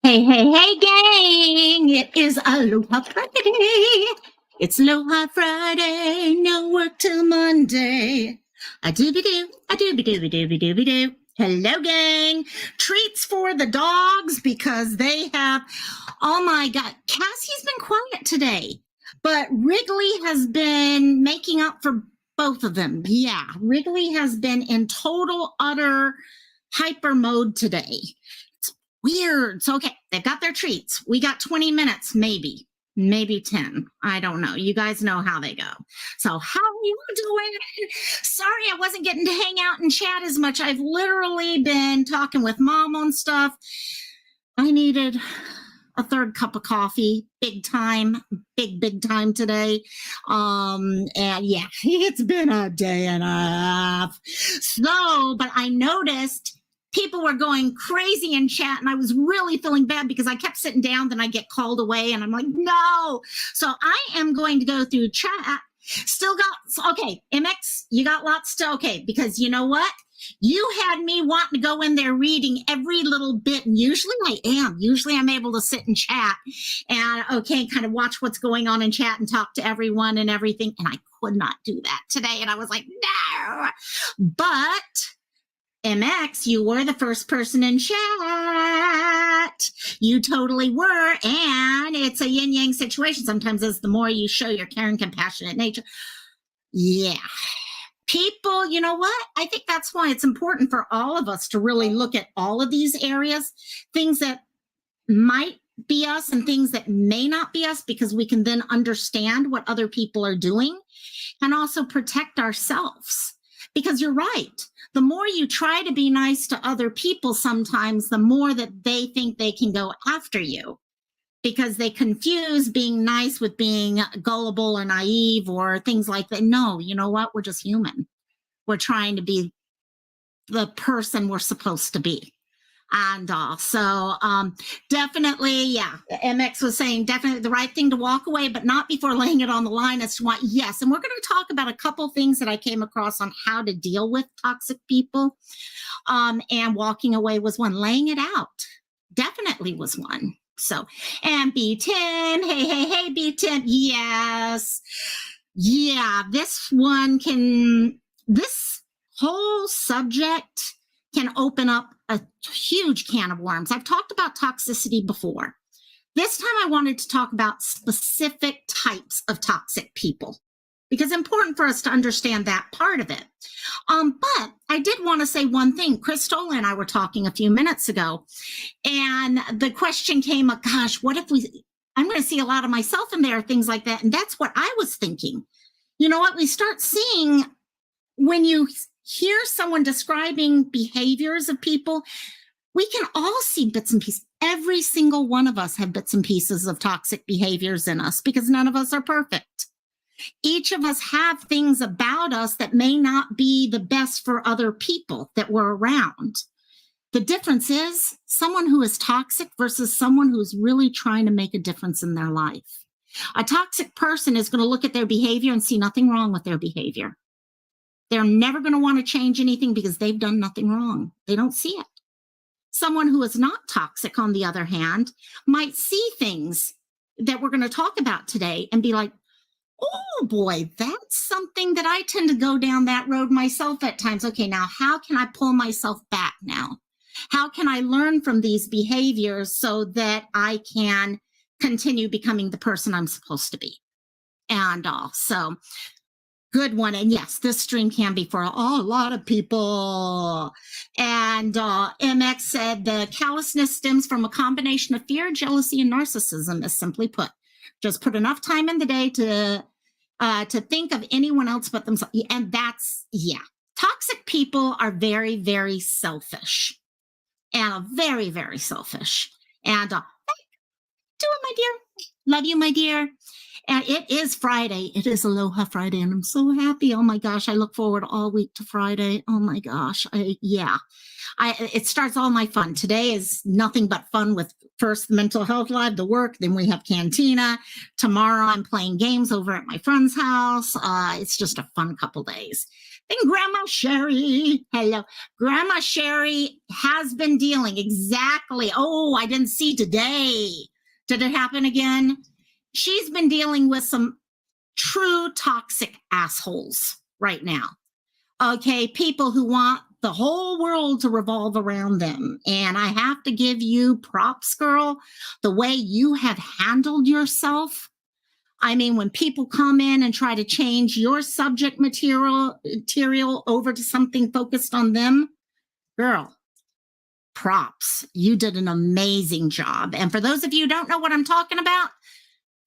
Hey, hey, hey, gang! It is Aloha Friday. It's Aloha Friday. No work till Monday. A dooby doo, a dooby dooby dooby dooby doo. Hello, gang. Treats for the dogs because they have. Oh my God, Cassie's been quiet today, but Wrigley has been making up for both of them. Yeah, Wrigley has been in total, utter hyper mode today. Weird. So, okay, they've got their treats. We got 20 minutes, maybe 10. I don't know. You guys know how they go. So, how are you doing? Sorry, I wasn't getting to hang out and chat as much. I've literally been talking with mom on stuff. I needed a third cup of coffee, big time, big time today. And yeah, it's been a day and a half. So, but I noticed people were going crazy in chat, and I was really feeling bad because I kept sitting down, then I get called away, and I'm like, no. So I am going to go through chat. Still got, okay, MX, you got lots to, okay, because you know what? You had me wanting to go in there reading every little bit, and usually I am. Usually I'm able to sit and chat and, okay, kind of watch what's going on in chat and talk to everyone and everything, and I could not do that today, and I was like, no. But MX, you were the first person in chat. You totally were. And it's a yin yang situation. Sometimes as the more you show your caring, compassionate nature. Yeah. People, you know what? I think that's why it's important for all of us to really look at all of these areas, things that might be us and things that may not be us, because we can then understand what other people are doing and also protect ourselves. Because you're right. The more you try to be nice to other people, sometimes the more that they think they can go after you, because they confuse being nice with being gullible or naive or things like that. No, you know what? We're just human. We're trying to be the person we're supposed to be. And so definitely, yeah, MX was saying definitely the right thing to walk away, but not before laying it on the line as to why. Yes. And we're going to talk about a couple things that I came across on how to deal with toxic people. And walking away was one. Laying it out definitely was one. So, and B10, hey, B10, yes. Yeah, this whole subject can open up a huge can of worms. I've talked about toxicity before. This time I wanted to talk about specific types of toxic people, because it's important for us to understand that part of it. But I did want to say one thing. Chris Stola and I were talking a few minutes ago, and the question came up, gosh, what if I'm going to see a lot of myself in there, things like that. And that's what I was thinking. You know what? We start seeing when you hear someone describing behaviors of people, we can all see bits and pieces. Every single one of us have bits and pieces of toxic behaviors in us, because none of us are perfect. Each of us have things about us that may not be the best for other people that we're around. The difference is someone who is toxic versus someone who's really trying to make a difference in their life. A toxic person is going to look at their behavior and see nothing wrong with their behavior. They're never going to want to change anything because they've done nothing wrong. They don't see it. Someone who is not toxic, on the other hand, might see things that we're going to talk about today and be like, oh boy, that's something that I tend to go down that road myself at times. Okay, now how can I pull myself back now? How can I learn from these behaviors so that I can continue becoming the person I'm supposed to be? And so good one. And yes, this stream can be for a lot of people. And MX said the callousness stems from a combination of fear, jealousy, and narcissism, is simply put. Just put enough time in the day to think of anyone else but themselves. And that's, yeah. Toxic people are very, very selfish. And very, very selfish. And do it, my dear. Love you, my dear. And it is Friday. It is Aloha Friday, and I'm so happy. Oh my gosh, I look forward all week to Friday. Oh my gosh, it starts all my fun. Today is nothing but fun with first Mental Health Live, the work. Then we have Cantina. Tomorrow I'm playing games over at my friend's house. It's just a fun couple days. And Grandma Sherry, hello. Grandma Sherry has been dealing exactly. Oh, I didn't see today. Did it happen again? She's been dealing with some true toxic assholes right now. Okay, people who want the whole world to revolve around them. And I have to give you props, girl, the way you have handled yourself. I mean, when people come in and try to change your subject material over to something focused on them, girl, props. You did an amazing job. And for those of you who don't know what I'm talking about,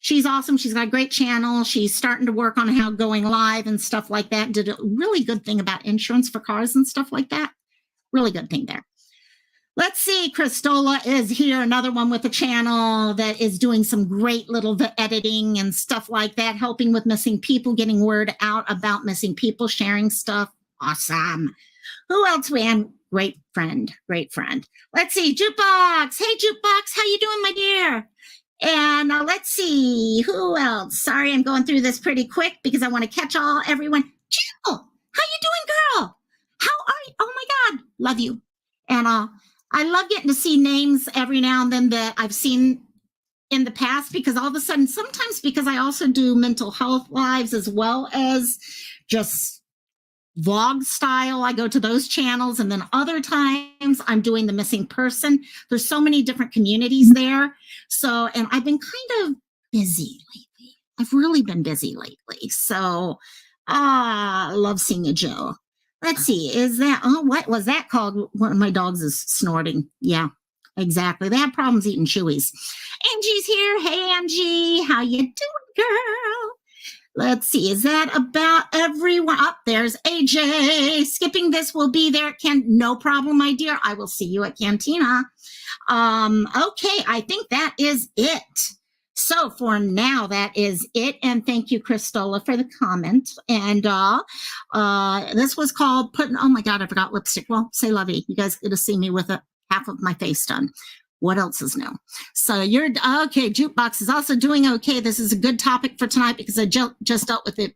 she's awesome. She's got a great channel. She's starting to work on how going live and stuff like that. Did a really good thing about insurance for cars and stuff like that. Really good thing there. Let's see. Christola is here. Another one with a channel that is doing some great little editing and stuff like that, helping with missing people, getting word out about missing people, sharing stuff. Awesome. Who else we have? Great friend. Great friend. Let's see. Jukebox. Hey, Jukebox. How you doing, my dear? And let's see, who else? Sorry, I'm going through this pretty quick because I want to catch everyone. Jill, how you doing, girl? How are you? Oh, my God. Love you. And I love getting to see names every now and then that I've seen in the past because all of a sudden, sometimes because I also do mental health lives as well as just vlog style. I go to those channels, and then other times I'm doing the missing person. There's so many different communities there. So, and I've been kind of busy lately. I've really been busy lately. So, I love seeing you, Joe. Let's see. Is that, what was that called? One of my dogs is snorting. Yeah, exactly. They have problems eating chewies. Angie's here. Hey, Angie. How you doing, girl? Let's see. Is that about everyone? Up there's AJ. Skipping this will be there at no problem, my dear. I will see you at Cantina. Okay, I think that is it. So for now, that is it. And thank you, Christola, for the comment. And this was called putting, oh my God, I forgot lipstick. Well, say lovey. You guys get to see me with half of my face done. What else is new? So you're okay. Jukebox is also doing okay. This is a good topic for tonight because I just dealt with it.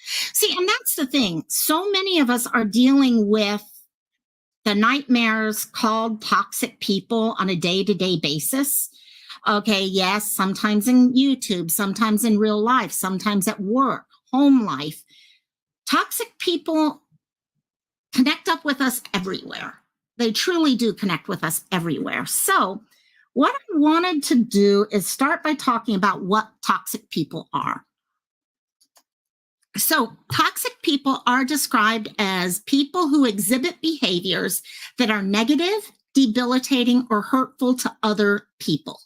See, and that's the thing. So many of us are dealing with the nightmares called toxic people on a day-to-day basis. Okay, yes, sometimes in YouTube, sometimes in real life, sometimes at work, home life. Toxic people connect up with us everywhere. They truly do connect with us everywhere. So what I wanted to do is start by talking about what toxic people are. So toxic people are described as people who exhibit behaviors that are negative, debilitating, or hurtful to other people.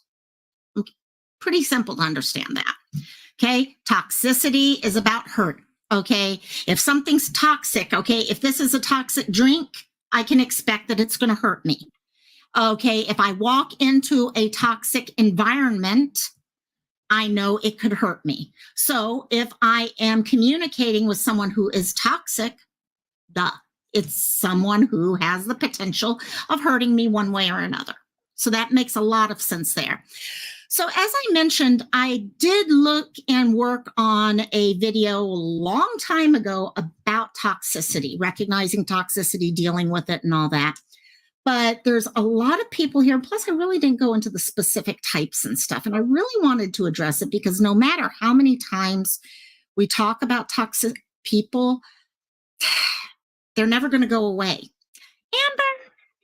Okay. Pretty simple to understand that. Okay. Toxicity is about hurt. Okay. If something's toxic, okay, if this is a toxic drink, I can expect that it's going to hurt me. Okay, if I walk into a toxic environment, I know it could hurt me. So if I am communicating with someone who is toxic, it's someone who has the potential of hurting me one way or another. So that makes a lot of sense there. So as I mentioned, I did look and work on a video a long time ago about toxicity, recognizing toxicity, dealing with it and all that. But there's a lot of people here. Plus, I really didn't go into the specific types and stuff. And I really wanted to address it because no matter how many times we talk about toxic people, they're never going to go away. Amber,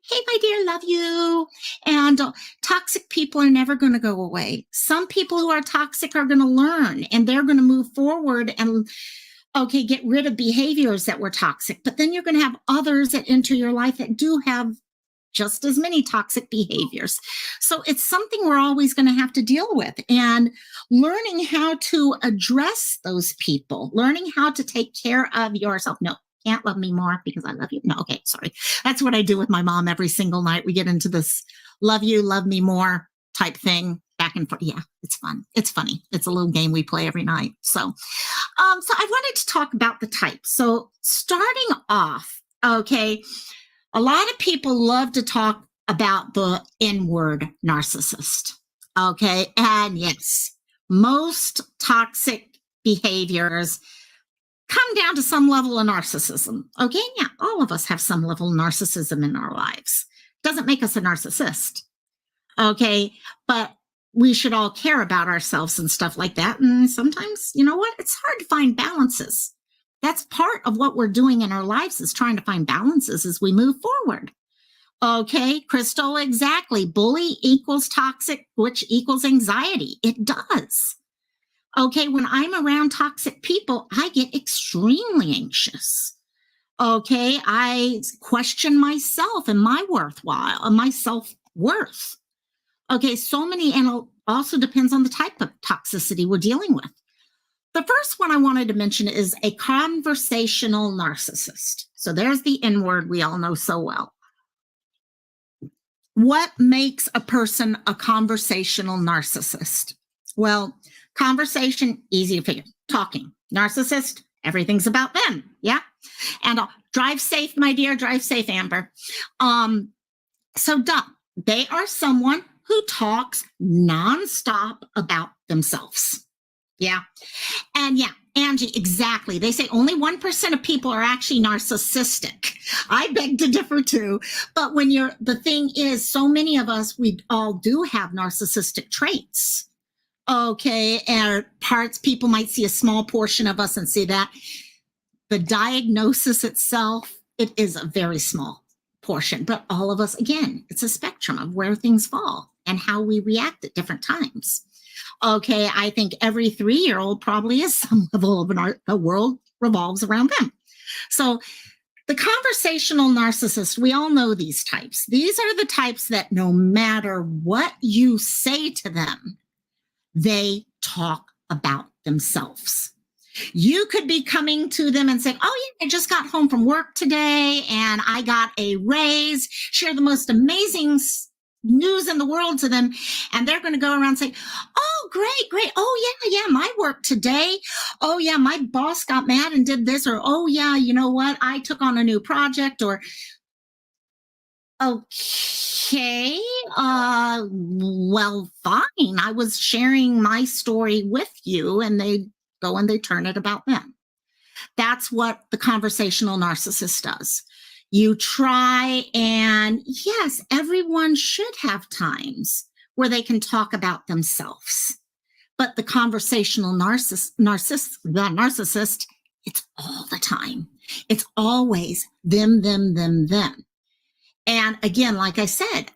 hey, my dear, love you. And toxic people are never going to go away. Some people who are toxic are going to learn and they're going to move forward and, okay, get rid of behaviors that were toxic. But then you're going to have others that enter your life that do have just as many toxic behaviors. So it's something we're always going to have to deal with. And learning how to address those people, learning how to take care of yourself. No, can't love me more because I love you. No, okay, sorry. That's what I do with my mom every single night. We get into this love you, love me more type thing back and forth. Yeah, it's fun. It's funny. It's a little game we play every night. So I wanted to talk about the types. So starting off, okay, a lot of people love to talk about the N-word narcissist. Okay, and yes, most toxic behaviors come down to some level of narcissism. Okay, yeah, all of us have some level of narcissism in our lives. Doesn't make us a narcissist. Okay, but we should all care about ourselves and stuff like that. And sometimes, you know what? It's hard to find balances. That's part of what we're doing in our lives, is trying to find balances as we move forward. Okay, Crystal, exactly. Bully equals toxic, which equals anxiety. It does. Okay, when I'm around toxic people, I get extremely anxious. Okay, I question myself and my self-worth. Okay, so many, and it also depends on the type of toxicity we're dealing with. The first one I wanted to mention is a conversational narcissist. So there's the N word we all know so well. What makes a person a conversational narcissist? Well, conversation, easy to figure. Talking. Narcissist, everything's about them. Yeah. And drive safe, my dear. Drive safe, Amber. They are someone who talks nonstop about themselves. Yeah. And yeah, Angie, exactly. They say only 1% of people are actually narcissistic. I beg to differ too. But the thing is, so many of us, we all do have narcissistic traits. Okay. And people might see a small portion of us and see that. The diagnosis itself, it is a very small portion. But all of us, again, it's a spectrum of where things fall and how we react at different times. Okay, I think every 3-year-old probably is some level of the world revolves around them. So the conversational narcissist, we all know these types. These are the types that no matter what you say to them, they talk about themselves. You could be coming to them and saying, oh, yeah, I just got home from work today and I got a raise, share the most amazing news in the world to them. And they're going to go around saying, oh, great. Oh, yeah, my work today. Oh, yeah, my boss got mad and did this. Or, oh, yeah, you know what? I took on a new project. Or, okay, well, fine. I was sharing my story with you, and they go and they turn it about them. That's what the conversational narcissist does. You try, and yes, everyone should have times where they can talk about themselves. But the conversational narcissist, it's all the time. It's always them. And again, like I said,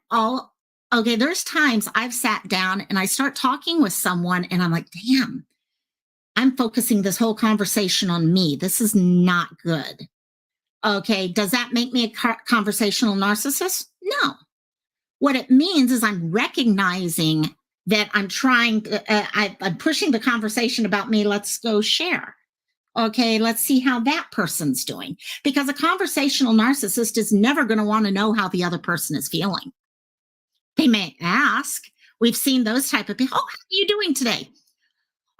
there's times I've sat down and I start talking with someone and I'm like, damn, I'm focusing this whole conversation on me. This is not good. Okay, does that make me a conversational narcissist? No. What it means is I'm recognizing that I'm I'm pushing the conversation about me. Let's go share. Okay, let's see how that person's doing. Because a conversational narcissist is never going to want to know how the other person is feeling. They may ask. We've seen those type of people. Oh, how are you doing today?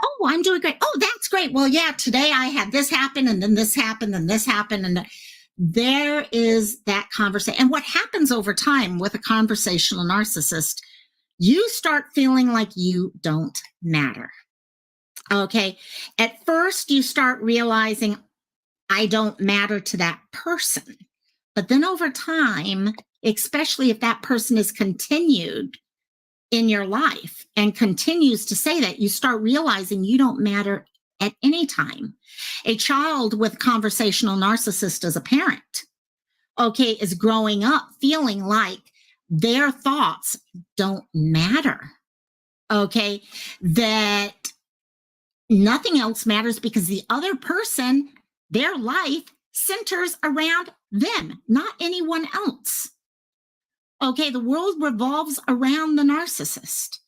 Oh, I'm doing great. Oh, that's great. Well, yeah, today I had this happen, and then this happened, and this happened. And there is that conversation. And what happens over time with a conversational narcissist, you start feeling like you don't matter. Okay. At first, you start realizing I don't matter to that person. But then over time, especially if that person is continued in your life and continues to say that, you start realizing you don't matter at any time. A child with conversational narcissist as a parent, okay, is growing up feeling like their thoughts don't matter. Okay, that nothing else matters because the other person, their life centers around them, not anyone else. Okay, the world revolves around the narcissist.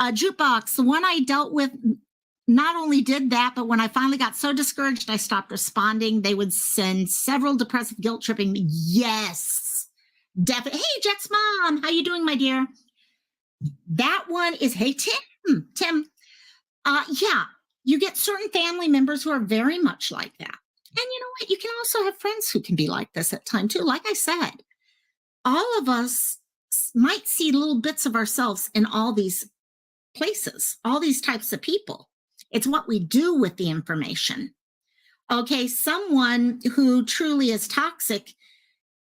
Jukebox, the one I dealt with, not only did that, but when I finally got so discouraged, I stopped responding. They would send several depressive, guilt tripping. Yes, definitely. Hey, Jet's mom, how you doing, my dear? That one is, hey, Tim. Yeah, you get certain family members who are very much like that. And you know what? You can also have friends who can be like this at times too. Like I said, all of us might see little bits of ourselves in all these places, all these types of people. It's what we do with the information. Okay, someone who truly is toxic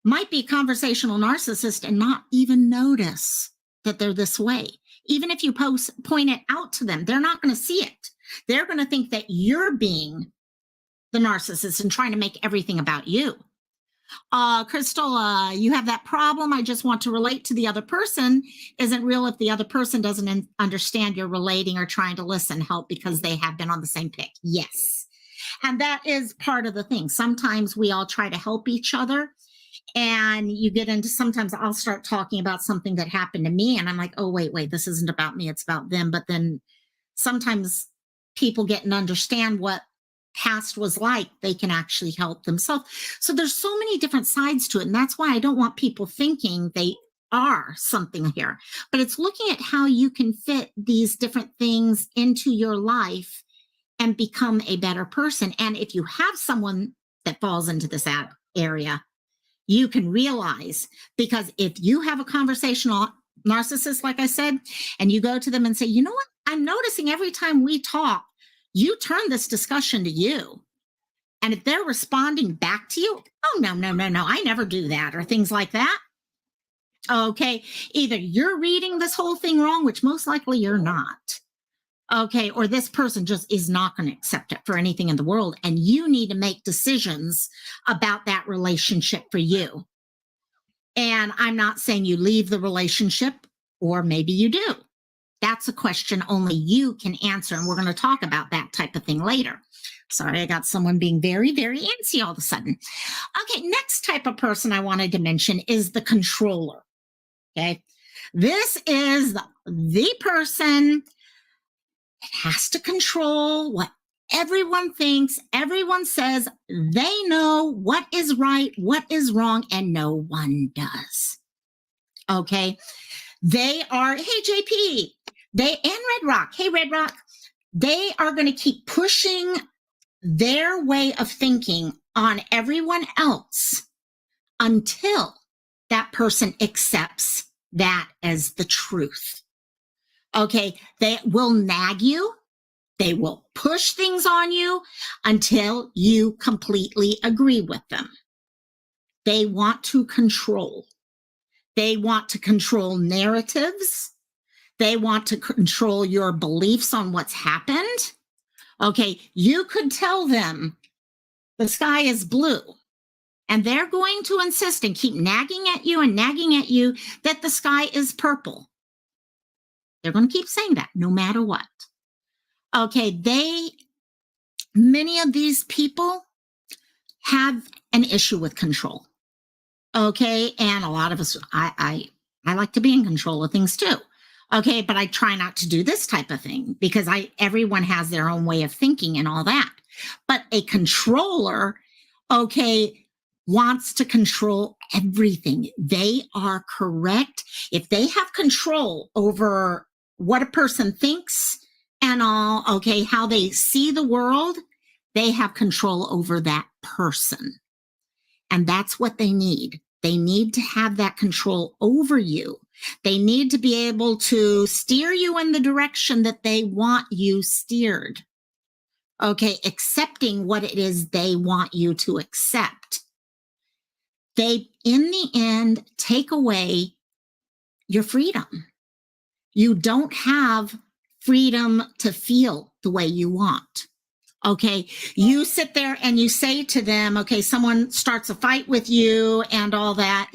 might be a conversational narcissist and not even notice that they're this way. Even if you point it out to them, they're not going to see it. They're going to think that you're being the narcissist and trying to make everything about you. Crystal, you have that problem. I just want to relate to the other person. Isn't real if the other person doesn't understand you're relating or trying to listen, help because they have been on the same page. Yes. And that is part of the thing. Sometimes we all try to help each other. And you get into, sometimes I'll start talking about something that happened to me. And I'm like, oh, wait, this isn't about me. It's about them. But then sometimes people get and understand what past was like, they can actually help themselves. So there's so many different sides to it. And that's why I don't want people thinking they are something here. But it's looking at how you can fit these different things into your life and become a better person. And if you have someone that falls into this area, you can realize, because if you have a conversational narcissist, like I said, and you go to them and say, you know what, I'm noticing every time we talk, you turn this discussion to you. And if they're responding back to you, oh, no, I never do that, or things like that. Okay, either you're reading this whole thing wrong, which most likely you're not. Okay, or this person just is not going to accept it for anything in the world. And you need to make decisions about that relationship for you. And I'm not saying you leave the relationship, or maybe you do. That's a question only you can answer. And we're going to talk about that type of thing later. Sorry, I got someone being very, very antsy all of a sudden. Okay, next type of person I wanted to mention is the controller. Okay, this is the person that has to control what everyone thinks, everyone says. They know what is right, what is wrong, and no one does. Okay, they are, hey, JP, and Red Rock. Hey, Red Rock. They are going to keep pushing their way of thinking on everyone else until that person accepts that as the truth. Okay, they will nag you. They will push things on you until you completely agree with them. They want to control. They want to control narratives. They want to control your beliefs on what's happened. Okay, you could tell them the sky is blue, and they're going to insist and keep nagging at you that the sky is purple. They're going to keep saying that no matter what. Okay, many of these people have an issue with control. Okay, and a lot of us, I like to be in control of things too. Okay, but I try not to do this type of thing because everyone has their own way of thinking and all that. But a controller, okay, wants to control everything. They are correct. If they have control over what a person thinks and all, okay, how they see the world, they have control over that person. And that's what they need. They need to have that control over you. They need to be able to steer you in the direction that they want you steered. Okay, accepting what it is they want you to accept. They, in the end, take away your freedom. You don't have freedom to feel the way you want. Okay, you sit there and you say to them, okay, someone starts a fight with you and all that,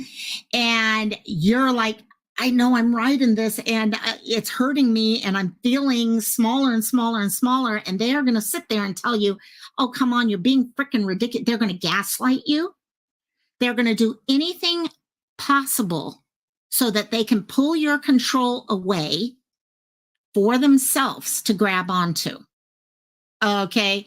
and you're like, I know I'm right in this, and it's hurting me, and I'm feeling smaller and smaller and smaller, and they are going to sit there and tell you, oh, come on, you're being freaking ridiculous. They're going to gaslight you. They're going to do anything possible so that they can pull your control away for themselves to grab onto. Okay.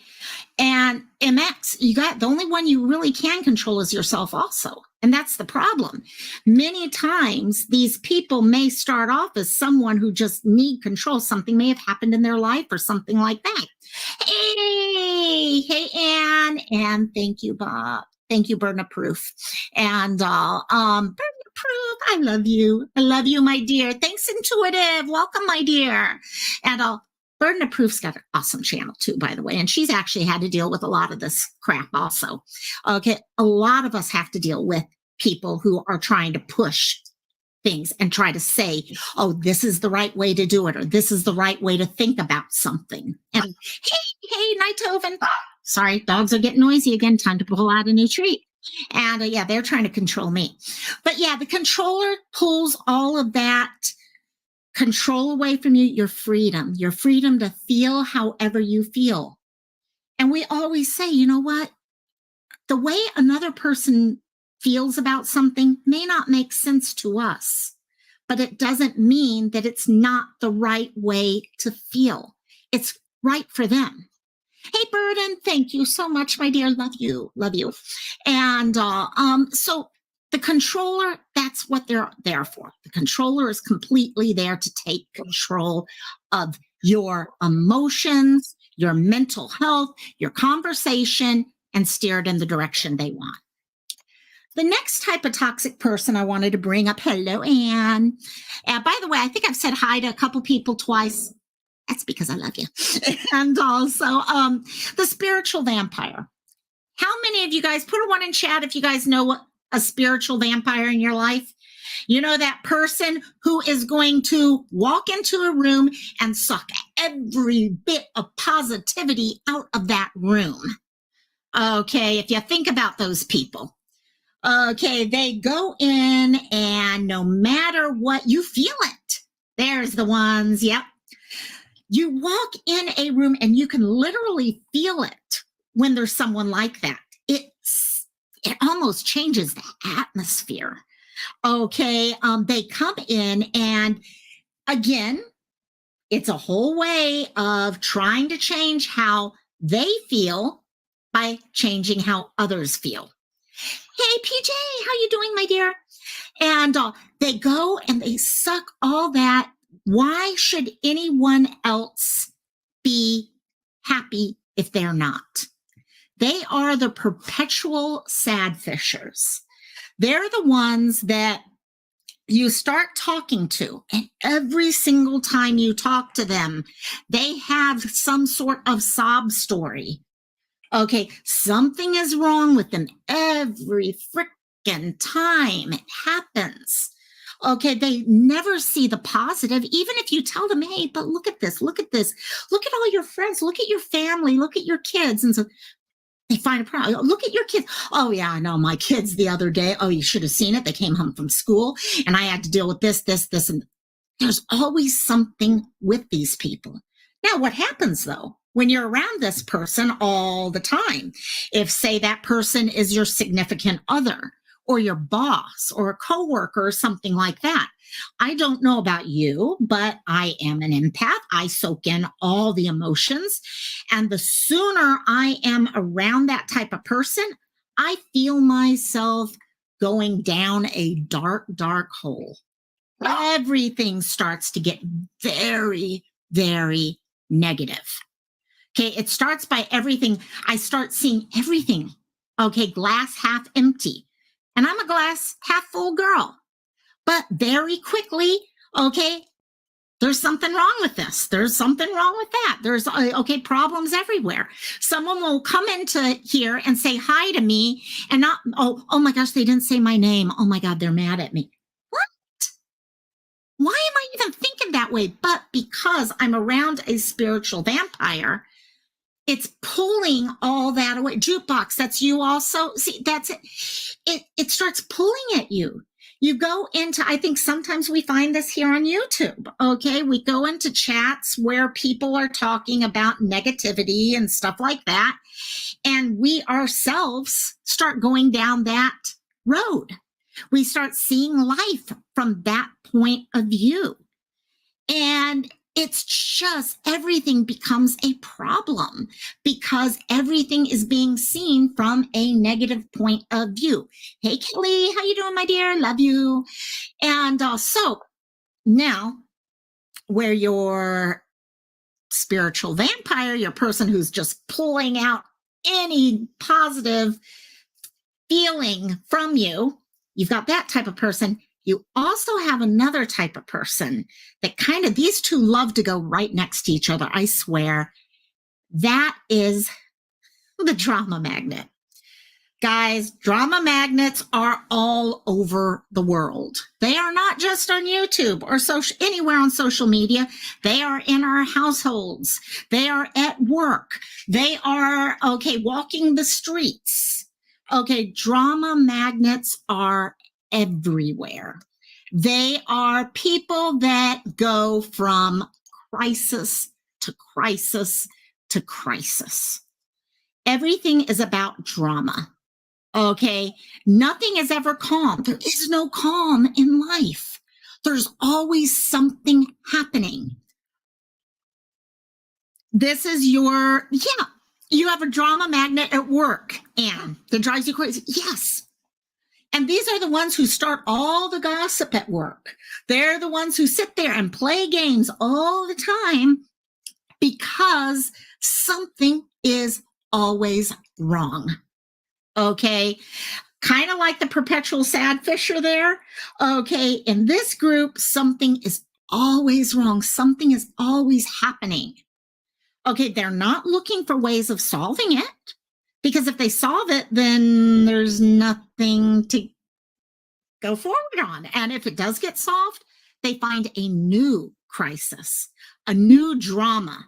And MX, the only one you really can control is yourself also. And that's the problem. Many times these people may start off as someone who just need control. Something may have happened in their life or something like that. Hey, Ann. And thank you, Bob. Thank you, Burden of Proof. And Burden of Proof, I love you. I love you, my dear. Thanks, Intuitive. Welcome, my dear. And Burden of Proof's got an awesome channel too, by the way. And she's actually had to deal with a lot of this crap also. Okay. A lot of us have to deal with people who are trying to push things and try to say, oh, this is the right way to do it, or this is the right way to think about something. And hey, Nighthoven. Sorry, dogs are getting noisy again. Time to pull out a new treat. And yeah, they're trying to control me. But yeah, the controller pulls all of that control away from you, your freedom to feel however you feel. And we always say, you know what? The way another person feels about something may not make sense to us, but it doesn't mean that it's not the right way to feel. It's right for them. Hey, Burden, thank you so much, my dear. Love you. And so the controller, that's what they're there for. The controller is completely there to take control of your emotions, your mental health, your conversation, and steer it in the direction they want. The next type of toxic person I wanted to bring up, hello, Anne. By the way, I think I've said hi to a couple people twice. That's because I love you. And also the spiritual vampire. How many of you guys, put a one in chat if you guys know a spiritual vampire in your life? You know, that person who is going to walk into a room and suck every bit of positivity out of that room. Okay, if you think about those people. Okay, they go in and no matter what, you feel it. There's the ones, yep. You walk in a room and you can literally feel it when there's someone like that. It almost changes the atmosphere. Okay, they come in and again, it's a whole way of trying to change how they feel by changing how others feel. Hey, PJ, how you doing, my dear? And they go and they suck all that. Why should anyone else be happy if they're not? They are the perpetual sad fishers. They're the ones that you start talking to, and every single time you talk to them, they have some sort of sob story. Okay, something is wrong with them every freaking time it happens. Okay, they never see the positive, even if you tell them, hey, but look at this, look at all your friends, look at your family, look at your kids. And so they find a problem. Look at your kids. Oh, yeah, I know my kids the other day. Oh, you should have seen it. They came home from school and I had to deal with this. And there's always something with these people. Now, what happens though? When you're around this person all the time, if say that person is your significant other or your boss or a coworker or something like that. I don't know about you, but I am an empath. I soak in all the emotions. And the sooner I am around that type of person, I feel myself going down a dark, dark hole. Everything starts to get very, very negative. Okay, it starts by everything. I start seeing everything. Okay, glass half empty. And I'm a glass half full girl. But very quickly, okay, there's something wrong with this. There's something wrong with that. There's, okay, problems everywhere. Someone will come into here and say hi to me and not, oh my gosh, they didn't say my name. Oh my God, they're mad at me. What? Why am I even thinking that way? But because I'm around a spiritual vampire, it's pulling all that away. Jukebox, that's you also. See, that's it. It starts pulling at you. You go into, I think sometimes we find this here on YouTube, okay? We go into chats where people are talking about negativity and stuff like that, and we ourselves start going down that road. We start seeing life from that point of view. And it's just everything becomes a problem because everything is being seen from a negative point of view. Hey, Kelly, how you doing, my dear? Love you. And so now where your spiritual vampire, your person who's just pulling out any positive feeling from you, you've got that type of person. You also have another type of person that kind of, these two love to go right next to each other, I swear. That is the drama magnet. Guys, drama magnets are all over the world. They are not just on YouTube or anywhere on social media. They are in our households. They are at work. They are, walking the streets. Drama magnets are everywhere. They are people that go from crisis to crisis to crisis. Everything is about drama. Nothing is ever calm. There is no calm in life. There's always something happening. This is you have a drama magnet at work, and that drives you crazy. Yes. And these are the ones who start all the gossip at work. They're the ones who sit there and play games all the time because something is always wrong. Kind of like the perpetual sad fisher there. In this group, something is always wrong. Something is always happening. They're not looking for ways of solving it, because if they solve it, then there's nothing to go forward on. And if it does get solved, they find a new crisis, a new drama.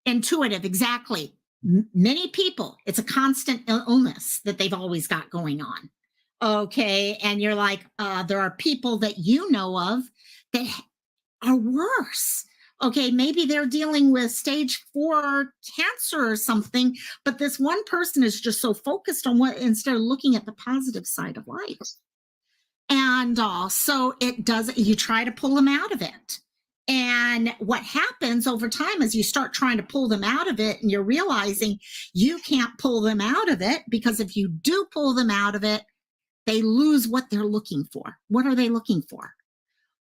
Intuitive, exactly. Many people, it's a constant illness that they've always got going on. And you're like, there are people that you know of that are worse. Maybe they're dealing with stage 4 cancer or something, but this one person is just so focused on instead of looking at the positive side of life. And so you try to pull them out of it. And what happens over time is you start trying to pull them out of it, and you're realizing you can't pull them out of it, because if you do pull them out of it, they lose what they're looking for. What are they looking for?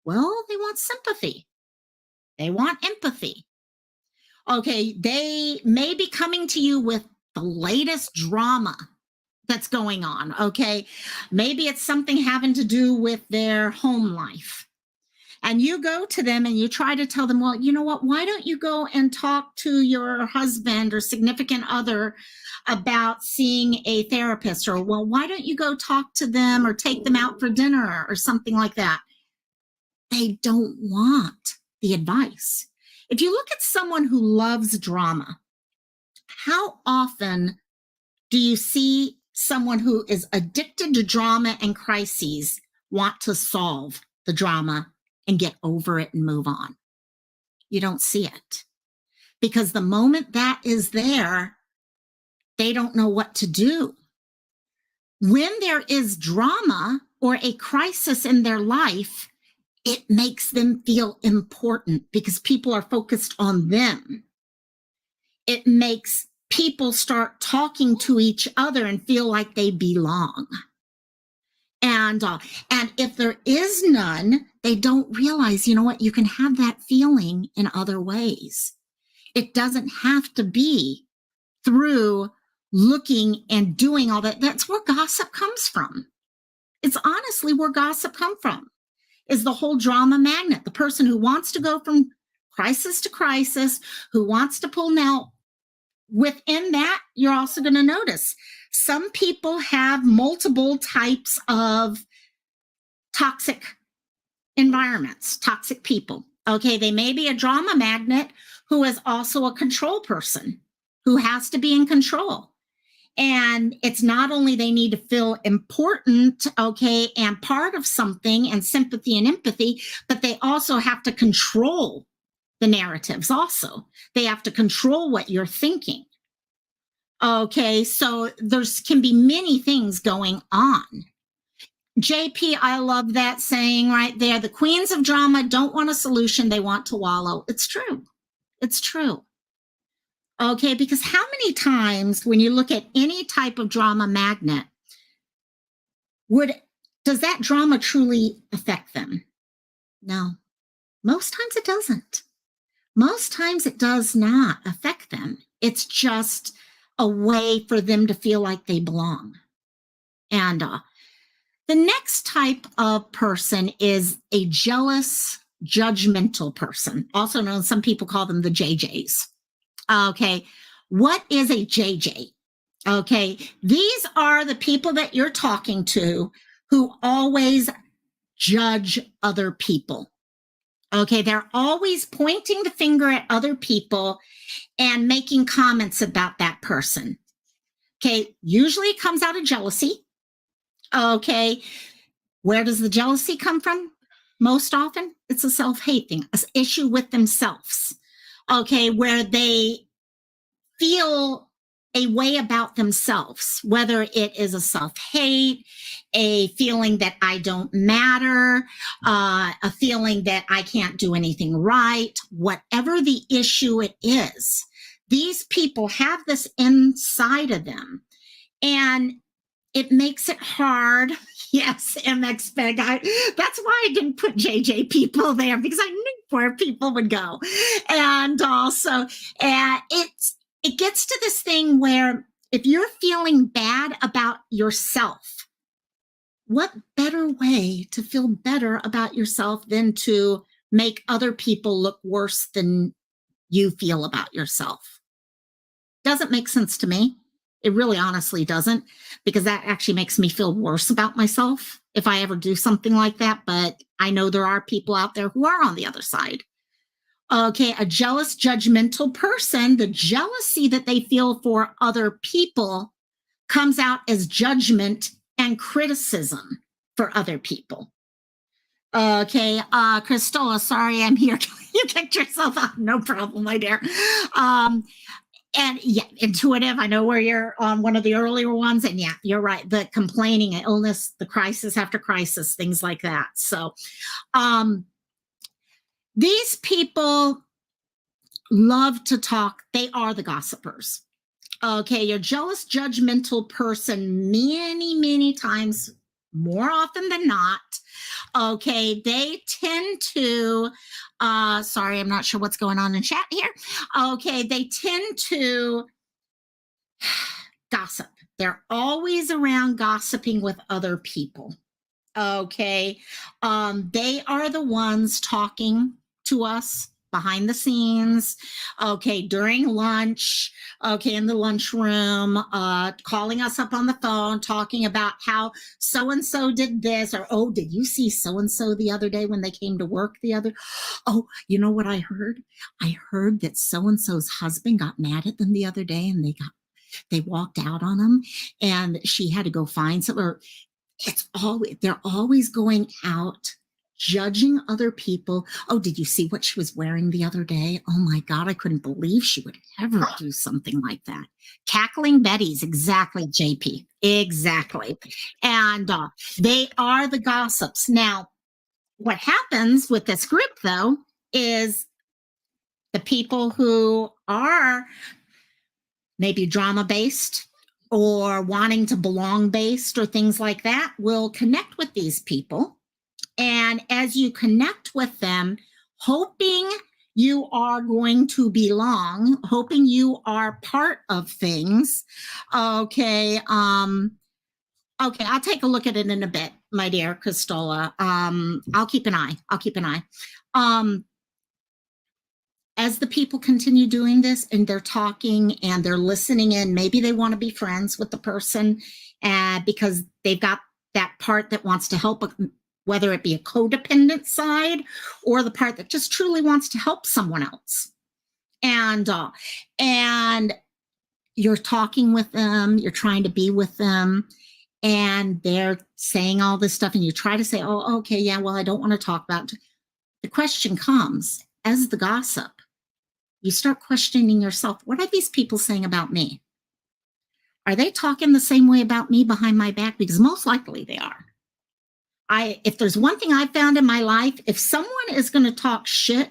Well, they want sympathy. They want empathy. They may be coming to you with the latest drama that's going on. Maybe it's something having to do with their home life. And you go to them and you try to tell them, well, you know what, why don't you go and talk to your husband or significant other about seeing a therapist? Or, well, why don't you go talk to them or take them out for dinner or something like that? They don't want the advice. If you look at someone who loves drama, how often do you see someone who is addicted to drama and crises want to solve the drama and get over it and move on? You don't see it, because the moment that is there, they don't know what to do. When there is drama or a crisis in their life, it makes them feel important because people are focused on them. It makes people start talking to each other and feel like they belong. And if there is none, they don't realize, you know what, you can have that feeling in other ways. It doesn't have to be through looking and doing all that. That's where gossip comes from. It's honestly where gossip comes from, is the whole drama magnet. The person who wants to go from crisis to crisis, who wants to pull. Now, within that, you're also going to notice some people have multiple types of toxic environments, toxic people. They may be a drama magnet who is also a control person who has to be in control. And it's not only they need to feel important, and part of something and sympathy and empathy, but they also have to control the narratives also. They have to control what you're thinking. So there's can be many things going on. JP, I love that saying right there. The queens of drama don't want a solution. They want to wallow. It's true. It's true. Because how many times when you look at any type of drama magnet, does that drama truly affect them? No. Most times it doesn't. Most times it does not affect them. It's just a way for them to feel like they belong. And The next type of person is a jealous, judgmental person, also known, some people call them the JJs. Okay. What is a JJ? Okay. These are the people that you're talking to who always judge other people. Okay. They're always pointing the finger at other people and making comments about that person. Okay. Usually it comes out of jealousy. Okay. Where does the jealousy come from? Most often, it's a self-hate thing, an issue with themselves. Okay. Where they feel a way about themselves, whether it is a self-hate, a feeling that I don't matter, a feeling that I can't do anything right, whatever the issue it is, these people have this inside of them. And it makes it hard. Yes, MX Beg. That's why I didn't put JJ people there, because I knew where people would go. And also, it gets to this thing where if you're feeling bad about yourself, what better way to feel better about yourself than to make other people look worse than you feel about yourself? Doesn't make sense to me. It really honestly doesn't, because that actually makes me feel worse about myself if I ever do something like that. But I know there are people out there who are on the other side. Okay, a jealous, judgmental person, the jealousy that they feel for other people comes out as judgment and criticism for other people. Okay, Christola, sorry, I'm here. You kicked yourself out. No problem, my dear. And yeah, intuitive. I know where you're on one of the earlier ones. And yeah, you're right. The complaining, illness, the crisis after crisis, things like that. So these people love to talk. They are the gossipers. Okay, your jealous, judgmental person, many times, more often than not, okay, they tend to, sorry, I'm not sure what's going on in chat here. Okay, they tend to gossip. They're always around gossiping with other people. Okay, they are the ones talking to us behind the scenes, okay, during lunch, okay, in the lunchroom, calling us up on the phone, talking about how so-and-so did this, or, oh, did you see so-and-so the other day when they came to work oh, you know what I heard? I heard that so-and-so's husband got mad at them the other day and they walked out on him and she had to go find some, or they're always going out judging other people. Oh, did you see what she was wearing the other day? Oh my God, I couldn't believe she would ever do something like that. Cackling Betties, exactly, JP, exactly. And they are the gossips. Now, what happens with this group, though, is the people who are maybe drama-based or wanting to belong based or things like that will connect with these people. And as you connect with them, hoping you are going to belong, hoping you are part of things. Okay. Okay, I'll take a look at it in a bit, my dear Christola. I'll keep an eye. As the people continue doing this and they're talking and they're listening in, maybe they want to be friends with the person because they've got that part that wants to help, whether it be a codependent side or the part that just truly wants to help someone else. And you're talking with them, you're trying to be with them, and they're saying all this stuff, and you try to say, oh, okay, yeah, well, I don't want to talk about it. The question comes, as the gossip, you start questioning yourself. What are these people saying about me? Are they talking the same way about me behind my back? Because most likely they are. If there's one thing I've found in my life, if someone is going to talk shit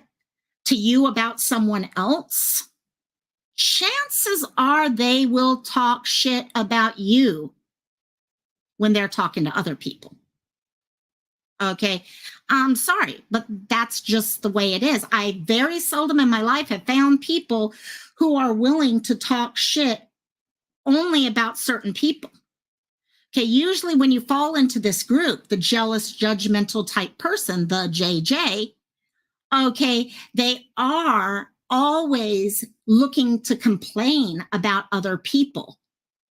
to you about someone else, chances are they will talk shit about you when they're talking to other people. Okay, I'm sorry, but that's just the way it is. I very seldom in my life have found people who are willing to talk shit only about certain people. Okay, usually when you fall into this group, the jealous, judgmental type person, the JJ, okay, they are always looking to complain about other people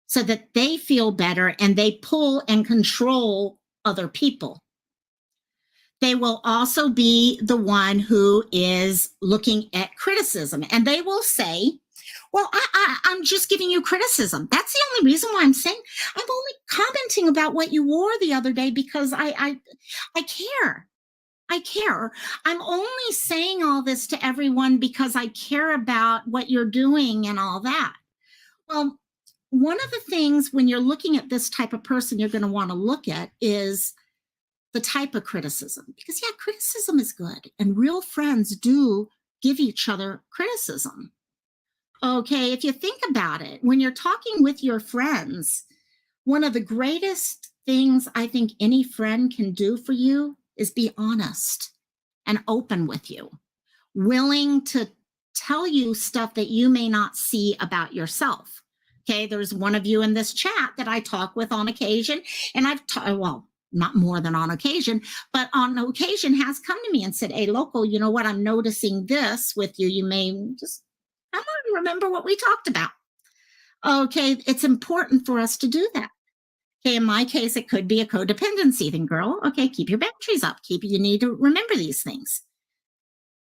so that they feel better and they pull and control other people. They will also be the one who is looking at criticism, and they will say, well, I'm just giving you criticism. That's the only reason why I'm saying I'm only commenting about what you wore the other day because I care. I care. I'm only saying all this to everyone because I care about what you're doing and all that. Well, one of the things when you're looking at this type of person you're going to want to look at is the type of criticism. Because, yeah, criticism is good. And real friends do give each other criticism. Okay, if you think about it, when you're talking with your friends, one of the greatest things I think any friend can do for you is be honest and open with you, willing to tell you stuff that you may not see about yourself. Okay, there's one of you in this chat that I talk with on occasion, and well, not more than on occasion, but on occasion has come to me and said, hey, local, you know what? I'm noticing this with you. You may just, I don't remember what we talked about. Okay, it's important for us to do that. Okay, in my case, it could be a codependency thing, girl. Okay, keep your boundaries up. You need to remember these things.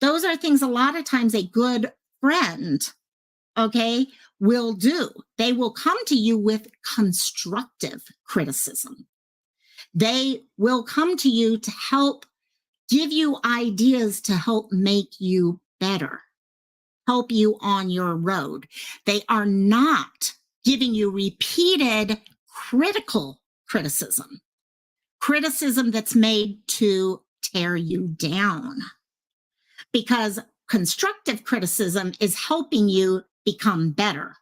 Those are things a lot of times a good friend, okay, will do. They will come to you with constructive criticism. They will come to you to help give you ideas to help make you better, help you on your road. They are not giving you repeated critical criticism that's made to tear you down. Because constructive criticism is helping you become better.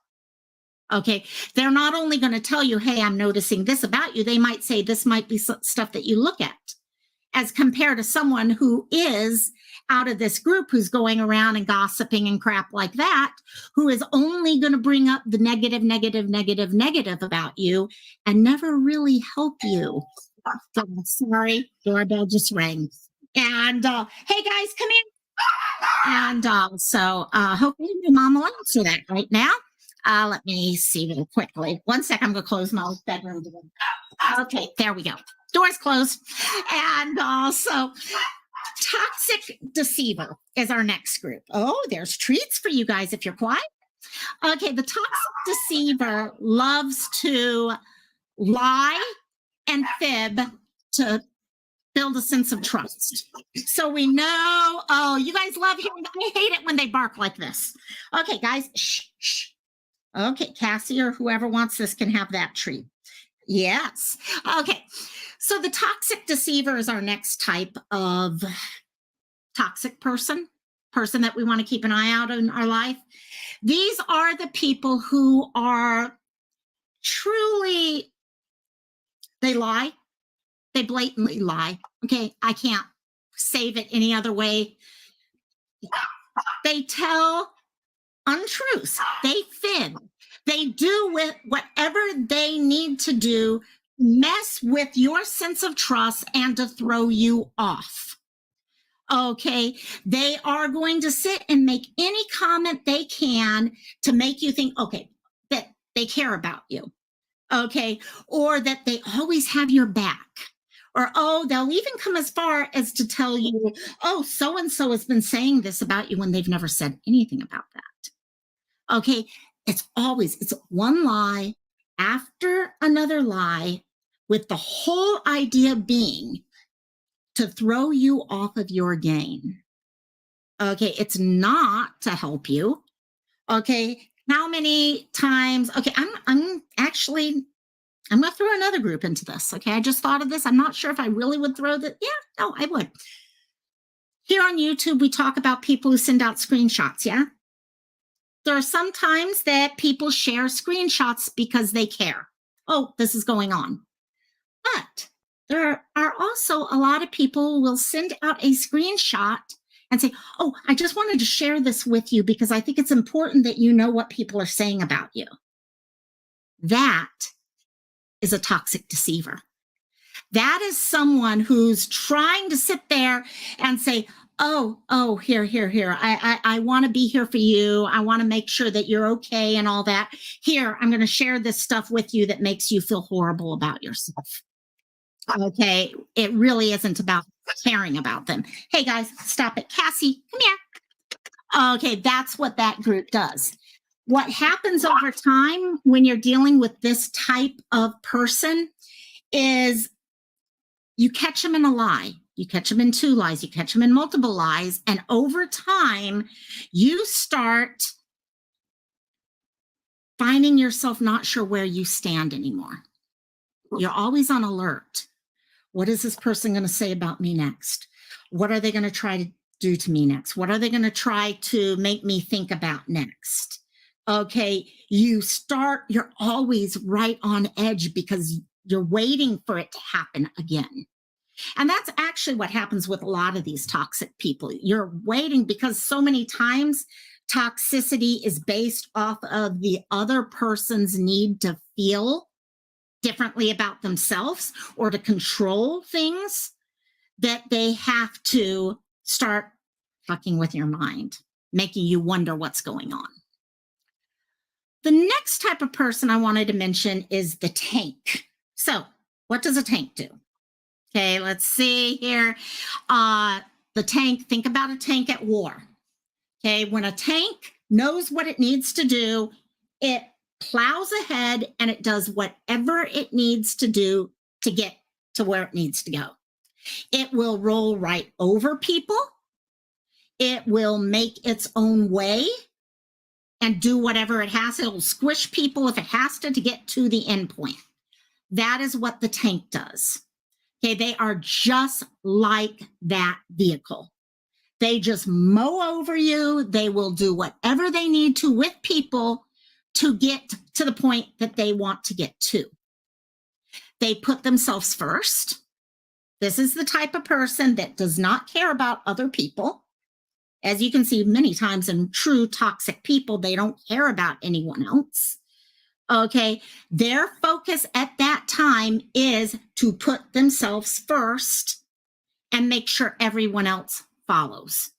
Okay, they're not only going to tell you, hey, I'm noticing this about you, they might say this might be stuff that you look at, as compared to someone who is out of this group who's going around and gossiping and crap like that, who is only going to bring up the negative about you and never really help you. Oh, sorry, doorbell just rang. And hey guys, come in. And so hopefully my mom will answer that right now. Let me see real quickly. 1 second, I'm going to close my bedroom door. Okay, there we go. Door's closed. And also, Toxic Deceiver is our next group. Oh, there's treats for you guys if you're quiet. Okay, the Toxic Deceiver loves to lie and fib to build a sense of trust. So we know, oh, you guys love hearing, I hate it when they bark like this. Okay, guys, shh, shh. Okay, Cassie or whoever wants this can have that treat. Yes. Okay, so the Toxic Deceiver is our next type of toxic person that we want to keep an eye out in our life. These are the people who are truly, they lie. They blatantly lie. Okay, I can't save it any other way. They tell untruths. They fib. They do with whatever they need to do, mess with your sense of trust and to throw you off. Okay, they are going to sit and make any comment they can to make you think, okay, that they care about you. Okay, or that they always have your back. Or, oh, they'll even come as far as to tell you, oh, so-and-so has been saying this about you when they've never said anything about that. Okay, it's one lie after another lie with the whole idea being to throw you off of your game. Okay, it's not to help you. Okay, how many times, okay, I'm going to throw another group into this. Okay, I just thought of this. I'm not sure if I really would throw that. Yeah, no, I would. Here on YouTube, we talk about people who send out screenshots, yeah? There are some times that people share screenshots because they care. Oh, this is going on. But there are also a lot of people who will send out a screenshot and say, oh, I just wanted to share this with you because I think it's important that you know what people are saying about you. That is a toxic deceiver. That is someone who's trying to sit there and say, oh, here. I want to be here for you. I want to make sure that you're okay and all that. Here, I'm going to share this stuff with you that makes you feel horrible about yourself. Okay. It really isn't about caring about them. Hey guys, stop it. Cassie, come here. Okay. That's what that group does. What happens over time when you're dealing with this type of person is you catch them in a lie. You catch them in 2 lies. You catch them in multiple lies. And over time, you start finding yourself not sure where you stand anymore. You're always on alert. What is this person going to say about me next? What are they going to try to do to me next? What are they going to try to make me think about next? Okay, you're always right on edge because you're waiting for it to happen again. And that's actually what happens with a lot of these toxic people. You're waiting because so many times toxicity is based off of the other person's need to feel differently about themselves or to control things, that they have to start fucking with your mind, making you wonder what's going on. The next type of person I wanted to mention is the tank. So what does a tank do? Okay, let's see here. The tank, think about a tank at war. Okay, when a tank knows what it needs to do, it plows ahead and it does whatever it needs to do to get to where it needs to go. It will roll right over people. It will make its own way and do whatever it has. It'll squish people if it has to get to the end point. That is what the tank does. Okay, they are just like that vehicle. They just mow over you. They will do whatever they need to with people to get to the point that they want to get to. They put themselves first. This is the type of person that does not care about other people. As you can see many times in true toxic people, they don't care about anyone else. Okay, their focus at that time is to put themselves first and make sure everyone else follows.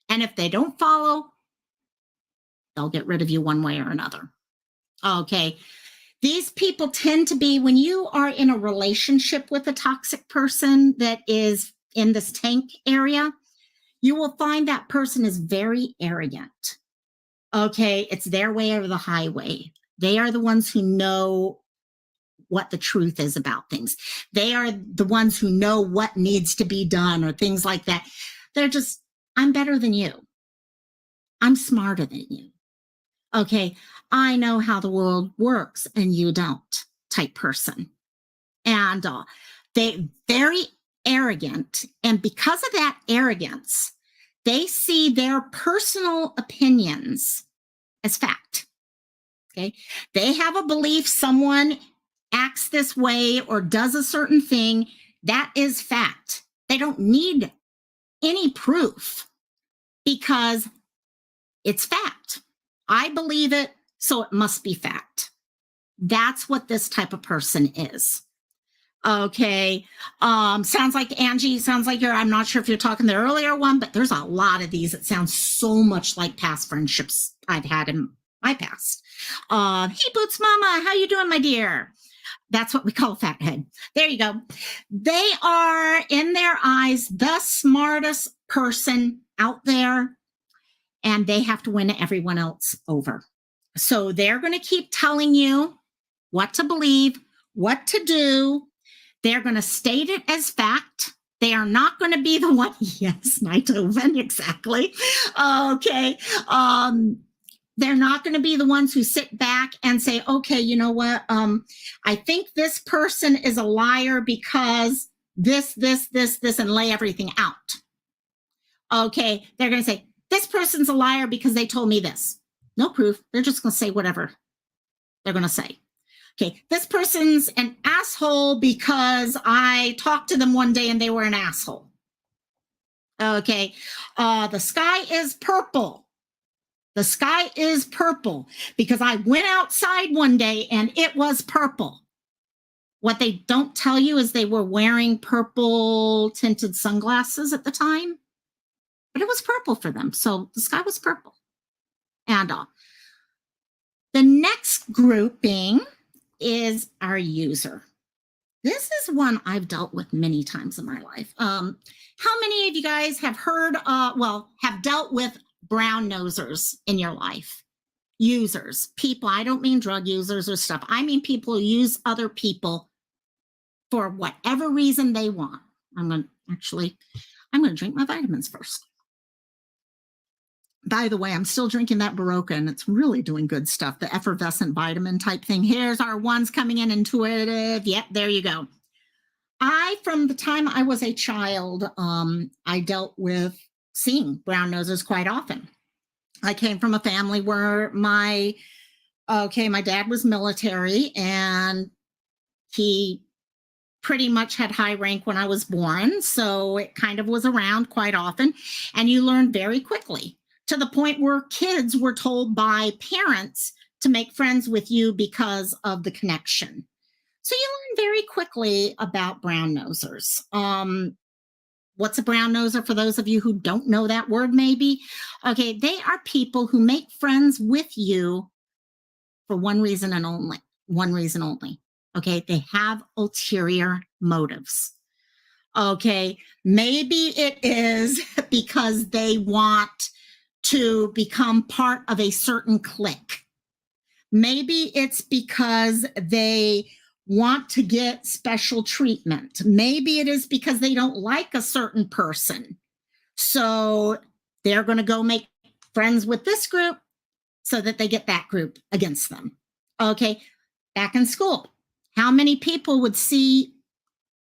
And if they don't follow, they'll get rid of you one way or another. Okay, these people tend to be, when you are in a relationship with a toxic person that is in this tank area, you will find that person is very arrogant. Okay, it's their way or the highway. They are the ones who know what the truth is about things. They are the ones who know what needs to be done or things like that. They're just, I'm better than you. I'm smarter than you. Okay, I know how the world works and you don't type person. And they very arrogant. And because of that arrogance, they see their personal opinions as fact. Okay, they have a belief someone acts this way or does a certain thing. That is fact. They don't need any proof because it's fact. I believe it, so it must be fact. That's what this type of person is. Okay. Sounds like Angie, sounds like I'm not sure if you're talking the earlier one, but there's a lot of these that sound so much like past friendships I've had in my past. Hey, Boots Mama, how you doing, my dear? That's what we call a fathead. There you go. They are, in their eyes, the smartest person out there, and they have to win everyone else over. So they're going to keep telling you what to believe, what to do. They're going to state it as fact. They are not going to be the one. Yes, Nighthoven, exactly. Okay. They're not going to be the ones who sit back and say, okay, you know what? I think this person is a liar because this, and lay everything out. Okay. They're going to say, this person's a liar because they told me this. No proof. They're just going to say whatever they're going to say. Okay. This person's an asshole because I talked to them one day and they were an asshole. Okay. The sky is purple. The sky is purple because I went outside one day and it was purple. What they don't tell you is they were wearing purple tinted sunglasses at the time, but it was purple for them. So the sky was purple. And the next grouping is our user. This is one I've dealt with many times in my life. How many of you guys have heard, have dealt with brown nosers in your life? Users, people. I don't mean drug users or stuff. I mean people who use other people for whatever reason they want. I'm going to drink my vitamins first. By the way, I'm still drinking that Barocca, and it's really doing good stuff. The effervescent vitamin type thing. Here's our ones coming in intuitive. Yep, there you go. From the time I was a child, I dealt with seeing brown noses quite often. I came from a family where my dad was military, and he pretty much had high rank when I was born. So it kind of was around quite often. And you learn very quickly, to the point where kids were told by parents to make friends with you because of the connection. So you learn very quickly about brown nosers. What's a brown noser for those of you who don't know that word maybe? Okay, they are people who make friends with you for one reason only. Okay, they have ulterior motives. Okay, maybe it is because they want to become part of a certain clique. Maybe it's because they want to get special treatment. Maybe it is because they don't like a certain person. So they're going to go make friends with this group so that they get that group against them. Okay, back in school, how many people would see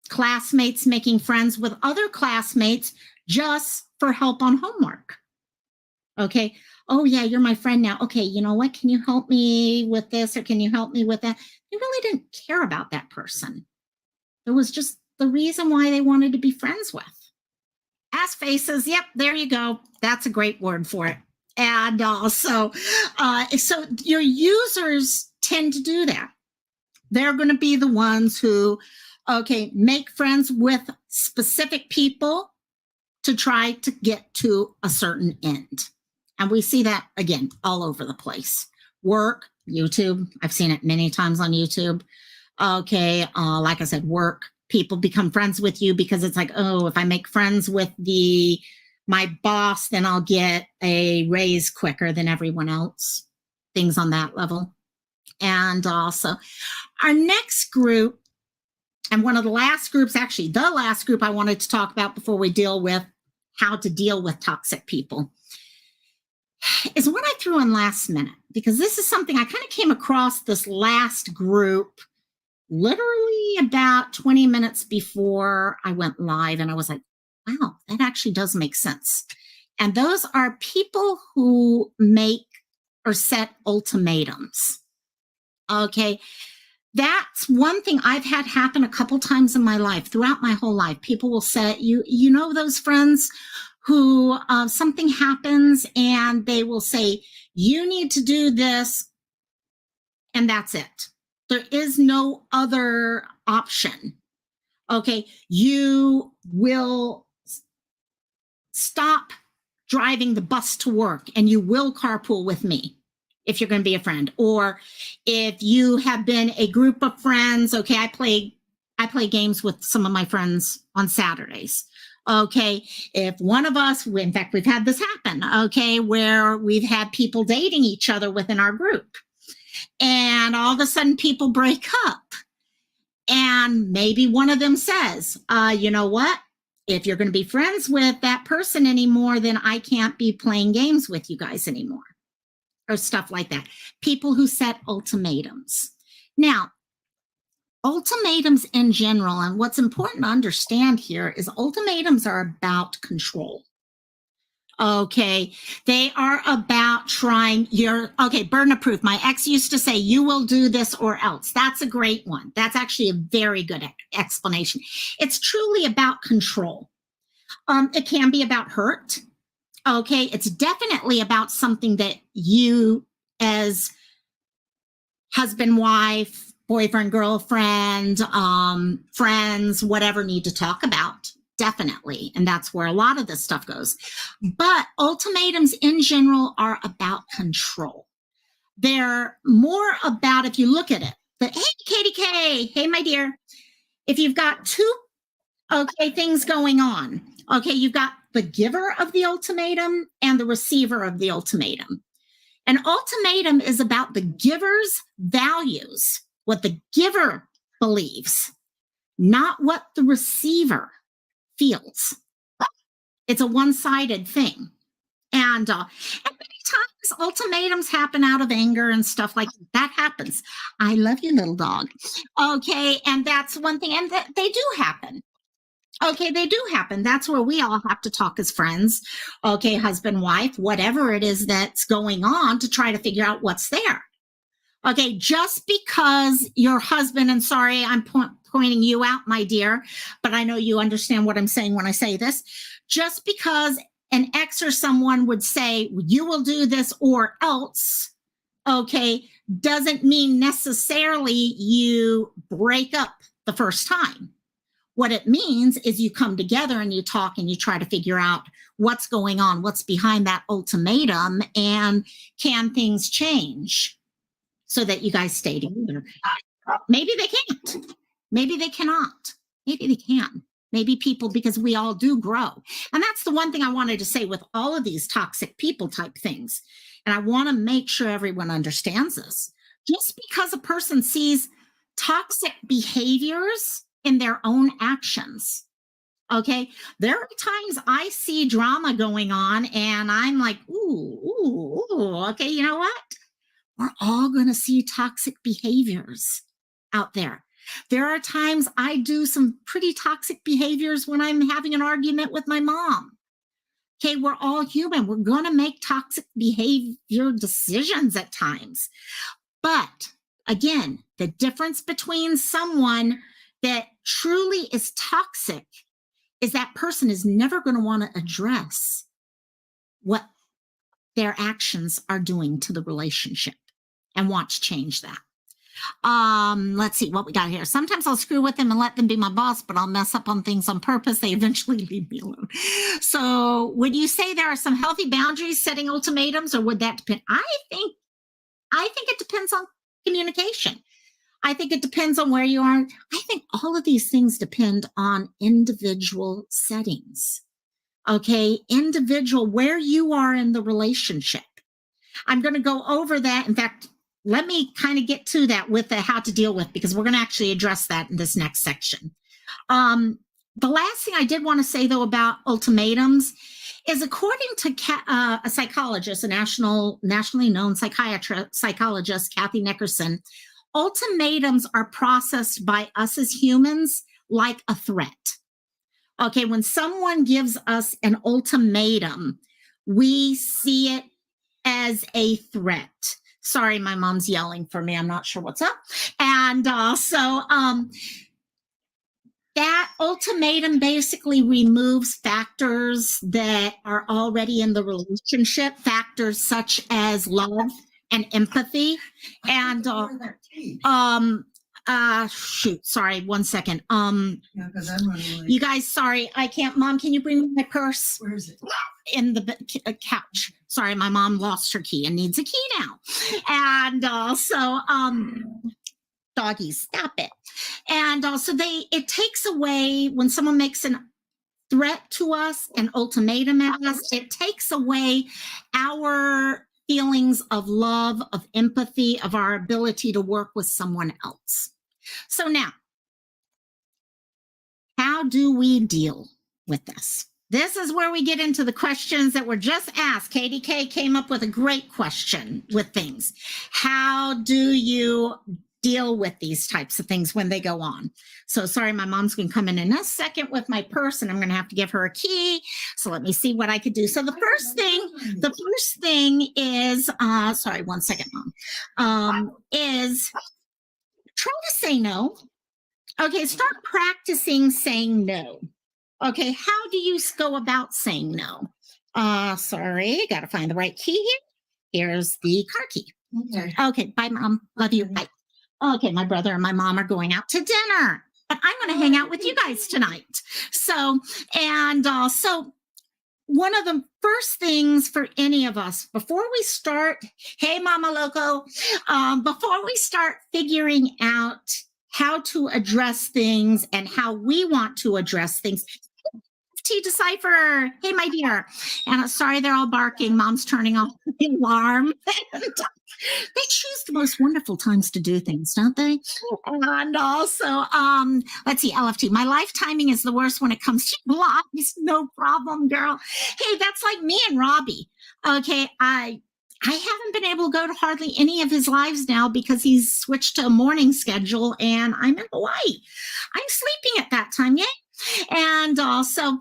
classmates making friends with other classmates just for help on homework? Okay. Oh, yeah, you're my friend now. Okay, you know what? Can you help me with this, or can you help me with that? They really didn't care about that person. It was just the reason why they wanted to be friends with. Ass faces. Yep, there you go. That's a great word for it. And so your users tend to do that. They're going to be the ones who, make friends with specific people to try to get to a certain end. And we see that, again, all over the place. Work, YouTube. I've seen it many times on YouTube. Okay, like I said, work. People become friends with you because it's like, oh, if I make friends with my boss, then I'll get a raise quicker than everyone else. Things on that level. And also, our next group, and one of the last groups, actually, the last group I wanted to talk about before we deal with how to deal with toxic people, is what I threw in last minute, because this is something I kind of came across this last group literally about 20 minutes before I went live. And I was like, wow, that actually does make sense. And those are people who make or set ultimatums. Okay. That's one thing I've had happen a couple times in my life, throughout my whole life. People will say, you know, those friends who something happens and they will say, you need to do this, and that's it. There is no other option. Okay, you will stop driving the bus to work and you will carpool with me if you're going to be a friend. Or if you have been a group of friends, okay, I play games with some of my friends on Saturdays. Okay, if one of us, in fact, we've had this happen, okay, where we've had people dating each other within our group. And all of a sudden people break up. And maybe one of them says, you know what? If you're going to be friends with that person anymore, then I can't be playing games with you guys anymore. Or stuff like that. People who set ultimatums. Now, ultimatums in general, and what's important to understand here is ultimatums are about control. Okay, they are about burden of proof. My ex used to say, you will do this or else. That's a great one. That's actually a very good explanation. It's truly about control. It can be about hurt. Okay, it's definitely about something that you as husband, wife, boyfriend, girlfriend, friends, whatever need to talk about. Definitely. And that's where a lot of this stuff goes. But ultimatums in general are about control. They're more about, if you look at it, but hey, Katie K, hey, my dear, if you've got two, things going on, you've got the giver of the ultimatum and the receiver of the ultimatum. An ultimatum is about the giver's values, what the giver believes, not what the receiver feels. It's a one-sided thing. And many times ultimatums happen out of anger and stuff like that happens. I love you, little dog. And that's one thing. And they do happen. They do happen. That's where we all have to talk as friends. Husband, wife, whatever it is that's going on to try to figure out what's there. Just because your husband, and sorry, I'm pointing you out, my dear, but I know you understand what I'm saying when I say this. Just because an ex or someone would say, you will do this or else, doesn't mean necessarily you break up the first time. What it means is you come together and you talk and you try to figure out what's going on, what's behind that ultimatum, and can things change so that you guys stay together. Maybe they can't. Maybe they cannot. Maybe they can. Maybe people, because we all do grow. And that's the one thing I wanted to say with all of these toxic people type things. And I want to make sure everyone understands this. Just because a person sees toxic behaviors in their own actions, there are times I see drama going on and I'm like, ooh, you know what? We're all going to see toxic behaviors out there. There are times I do some pretty toxic behaviors when I'm having an argument with my mom. We're all human. We're going to make toxic behavior decisions at times. But again, the difference between someone that truly is toxic is that person is never going to want to address what their actions are doing to the relationship and want to change that. Let's see what we got here. Sometimes I'll screw with them and let them be my boss, but I'll mess up on things on purpose. They eventually leave me alone. So would you say there are some healthy boundaries setting ultimatums, or would that depend? I think it depends on communication. I think it depends on where you are. I think all of these things depend on individual settings. Individual, where you are in the relationship. I'm going to go over that. In fact, let me kind of get to that with the how to deal with, because we're going to actually address that in this next section. The last thing I did want to say, though, about ultimatums is, according to a psychologist, a nationally known psychologist, Kathy Nickerson, ultimatums are processed by us as humans like a threat. When someone gives us an ultimatum, we see it as a threat. Sorry, my mom's yelling for me. I'm not sure what's up. And that ultimatum basically removes factors that are already in the relationship, factors such as love and empathy. And sorry, 1 second. Yeah, because I'm running late. You guys, sorry, I can't. Mom, can you bring me my purse? Where is it? In the couch. Sorry, my mom lost her key and needs a key now. And doggies, stop it. And also it takes away, when someone makes a threat to us, an ultimatum at us, it takes away our feelings of love, of empathy, of our ability to work with someone else. So now, how do we deal with this? This is where we get into the questions that were just asked. Katie K came up with a great question with things. How do you deal with these types of things when they go on? So sorry, my mom's going to come in a second with my purse, and I'm going to have to give her a key. So let me see what I could do. So the first thing is, sorry, 1 second, Mom, is try to say no. Start practicing saying no. How do you go about saying no? Sorry, got to find the right key here. Here's the car key. Okay, bye, Mom. Love you. Bye. Okay, my brother and my mom are going out to dinner, but I'm going to hang out with you guys tonight. So, so one of the first things for any of us before we start, hey, Mama Loco, before we start figuring out how to address things and how we want to address things. T Decipher, hey, my dear. And sorry, they're all barking. Mom's turning off the alarm. They choose the most wonderful times to do things, don't they? And also, let's see, LFT. My life timing is the worst when it comes to lives. No problem, girl. Hey, that's like me and Robbie. Okay, I haven't been able to go to hardly any of his lives now because he's switched to a morning schedule, and I'm in Hawaii. I'm sleeping at that time, yay! And so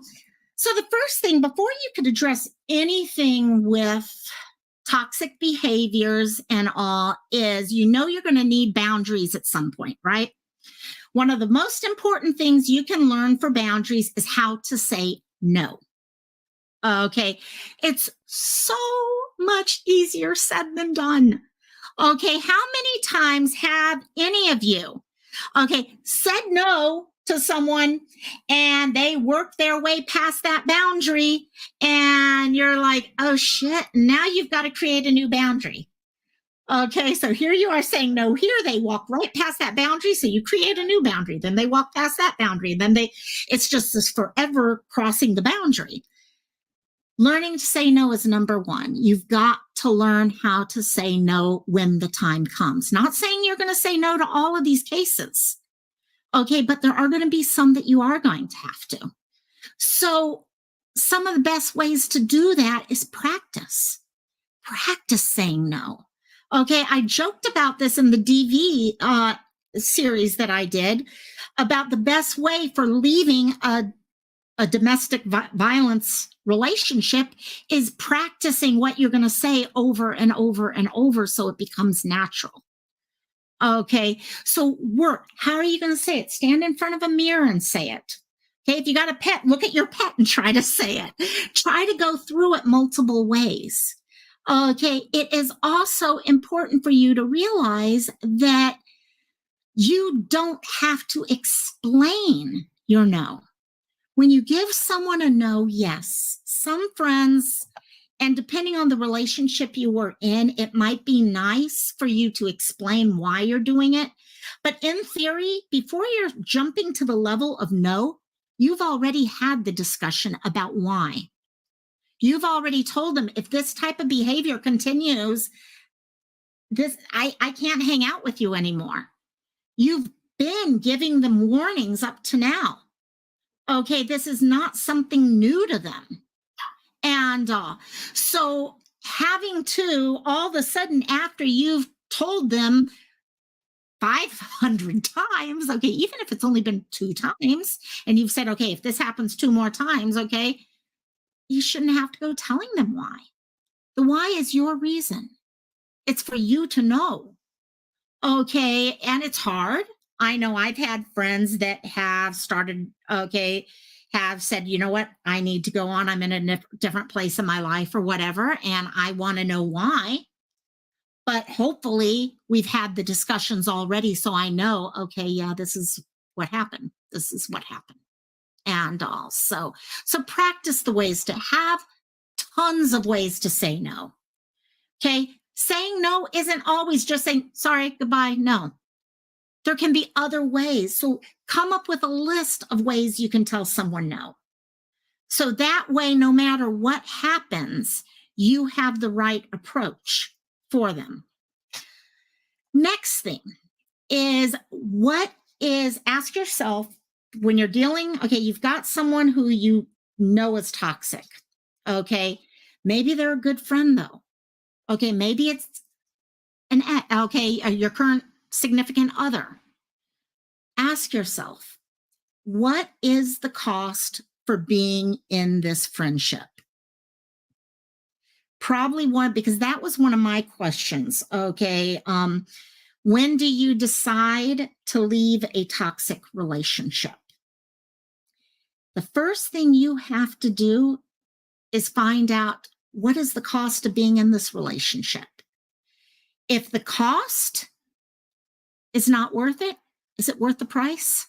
the first thing before you could address anything with toxic behaviors and all is you're going to need boundaries at some point, right? One of the most important things you can learn for boundaries is how to say no. Okay. It's so much easier said than done. Okay. How many times have any of you, said no to someone and they work their way past that boundary and you're like, oh shit, now you've got to create a new boundary. Okay, so here you are saying no here, they walk right past that boundary, so you create a new boundary, then they walk past that boundary, then it's just this forever crossing the boundary. Learning to say no is number one. You've got to learn how to say no when the time comes. Not saying you're going to say no to all of these cases. Okay, but there are going to be some that you are going to have to. So some of the best ways to do that is practice. Practice saying no. Okay, I joked about this in the DV series that I did about the best way for leaving a domestic violence relationship is practicing what you're going to say over and over and over so it becomes natural. Okay, so work. How are you going to say it? Stand in front of a mirror and say it. Okay, if you got a pet, look at your pet and try to say it. Try to go through it multiple ways. Okay, it is also important for you to realize that you don't have to explain your no. When you give someone a no, yes, some friends, and depending on the relationship you were in, it might be nice for you to explain why you're doing it. But in theory, before you're jumping to the level of no, you've already had the discussion about why. You've already told them if this type of behavior continues, I can't hang out with you anymore. You've been giving them warnings up to now. Okay, this is not something new to them. And so having to all of a sudden, after you've told them 500 times, okay, even if it's only been 2 times, and you've said, okay, if this happens 2 more times, okay, you shouldn't have to go telling them why. The why is your reason. It's for you to know. Okay, and it's hard. I know I've had friends that have started, have said, you know what, I need to go on. I'm in a different place in my life or whatever, and I want to know why. But hopefully we've had the discussions already. So I know, okay, yeah, this is what happened. This is what happened. And also, so practice the ways to have tons of ways to say no. Okay. Saying no isn't always just saying, sorry, goodbye. No, there can be other ways. So come up with a list of ways you can tell someone no. So that way, no matter what happens, you have the right approach for them. Next thing is ask yourself when you're dealing, okay, you've got someone who you know is toxic. Okay. Maybe they're a good friend though. Okay. Maybe it's your current significant other. Ask yourself, what is the cost for being in this friendship? Probably because that was one of my questions. Okay. When do you decide to leave a toxic relationship? The first thing you have to do is find out what is the cost of being in this relationship. If the cost is not worth it? Is it worth the price?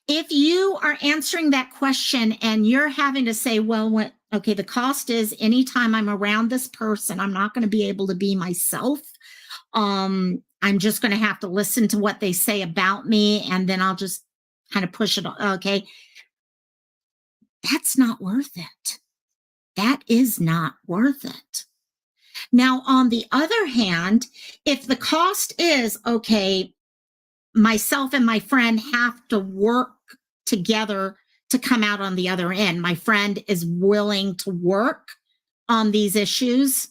If you are answering that question and you're having to say, well, the cost is anytime I'm around this person, I'm not going to be able to be myself. I'm just going to have to listen to what they say about me, and then I'll just kind of push it. Okay. That's not worth it. That is not worth it. Now, on the other hand, if the cost is, okay, myself and my friend have to work together to come out on the other end. My friend is willing to work on these issues.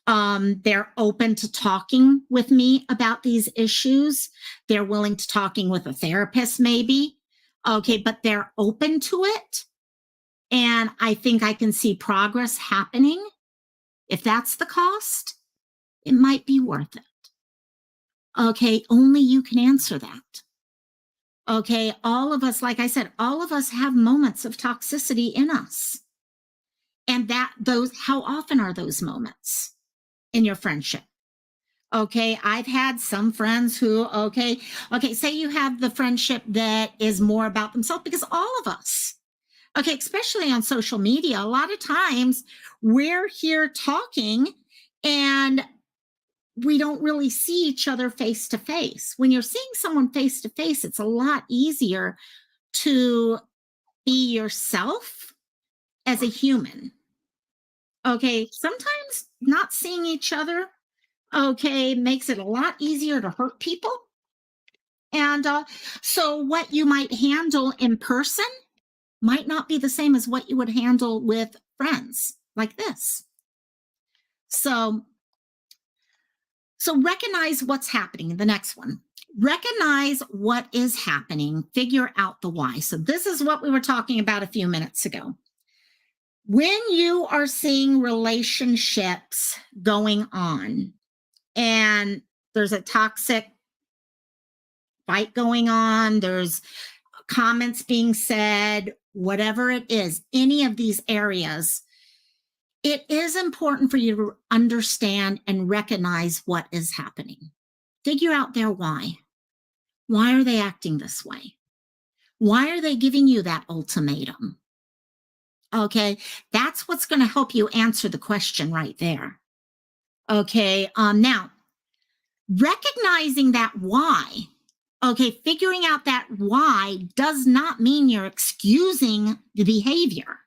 They're open to talking with me about these issues. They're willing to talking with a therapist, maybe. Okay, but they're open to it. And I think I can see progress happening. If that's the cost, it might be worth it. Okay, only you can answer that. Okay, all of us, like I said, all of us have moments of toxicity in us. And how often are those moments in your friendship? Okay, I've had some friends who, say you have the friendship that is more about themselves, because all of us, especially on social media, a lot of times we're here talking and we don't really see each other face to face. When you're seeing someone face to face, it's a lot easier to be yourself as a human. Okay, sometimes not seeing each other, makes it a lot easier to hurt people. And so what you might handle in person might not be the same as what you would handle with friends like this. So recognize what's happening. The next one. Recognize what is happening. Figure out the why. So this is what we were talking about a few minutes ago. When you are seeing relationships going on and there's a toxic fight going on, there's comments being said, whatever it is, any of these areas, it is important for you to understand and recognize what is happening. Figure out their why. Why are they acting this way? Why are they giving you that ultimatum? Okay, that's what's going to help you answer the question right there. Okay, now, recognizing that why, figuring out that why does not mean you're excusing the behavior.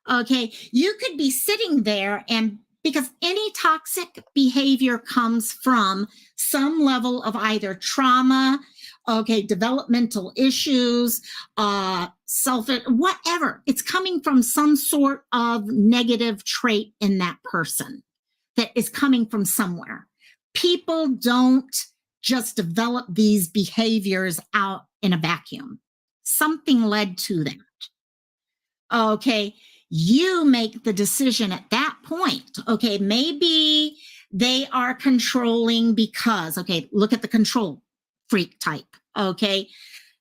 Okay, you could be sitting there, and because any toxic behavior comes from some level of either trauma, developmental issues, whatever. It's coming from some sort of negative trait in that person that is coming from somewhere. People don't just develop these behaviors out in a vacuum. Something led to that. Okay, you make the decision at that point. Okay, maybe they are controlling because, look at the control freak type. Okay,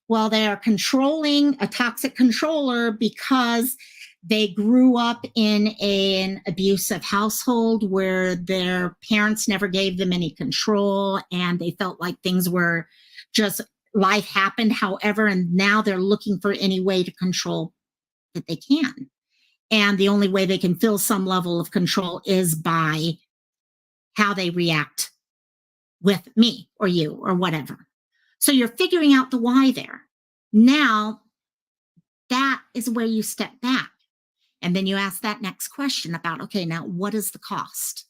well, they are controlling, a toxic controller, because they grew up in an abusive household where their parents never gave them any control, and they felt like things were just, life happened however, and now they're looking for any way to control that they can. And the only way they can feel some level of control is by how they react with me or you or whatever. So you're figuring out the why there. Now, that is where you step back. And then you ask that next question about, now what is the cost?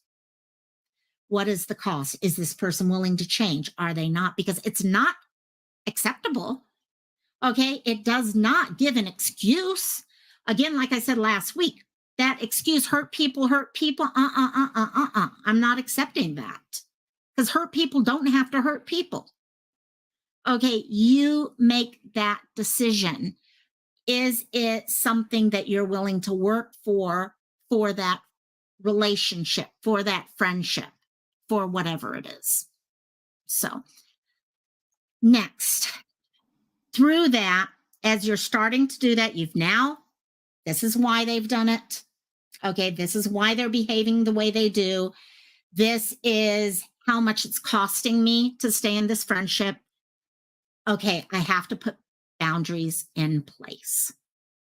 What is the cost? Is this person willing to change? Are they not? Because it's not acceptable. It does not give an excuse. Again, like I said last week, that excuse, hurt people. I'm not accepting that, because hurt people don't have to hurt people. You make that decision. Is it something that you're willing to work for that relationship, for that friendship, for whatever it is? So next, through that, as you're starting to do that, this is why they've done it. This is why they're behaving the way they do. This is how much it's costing me to stay in this friendship. Okay, I have to put boundaries in place.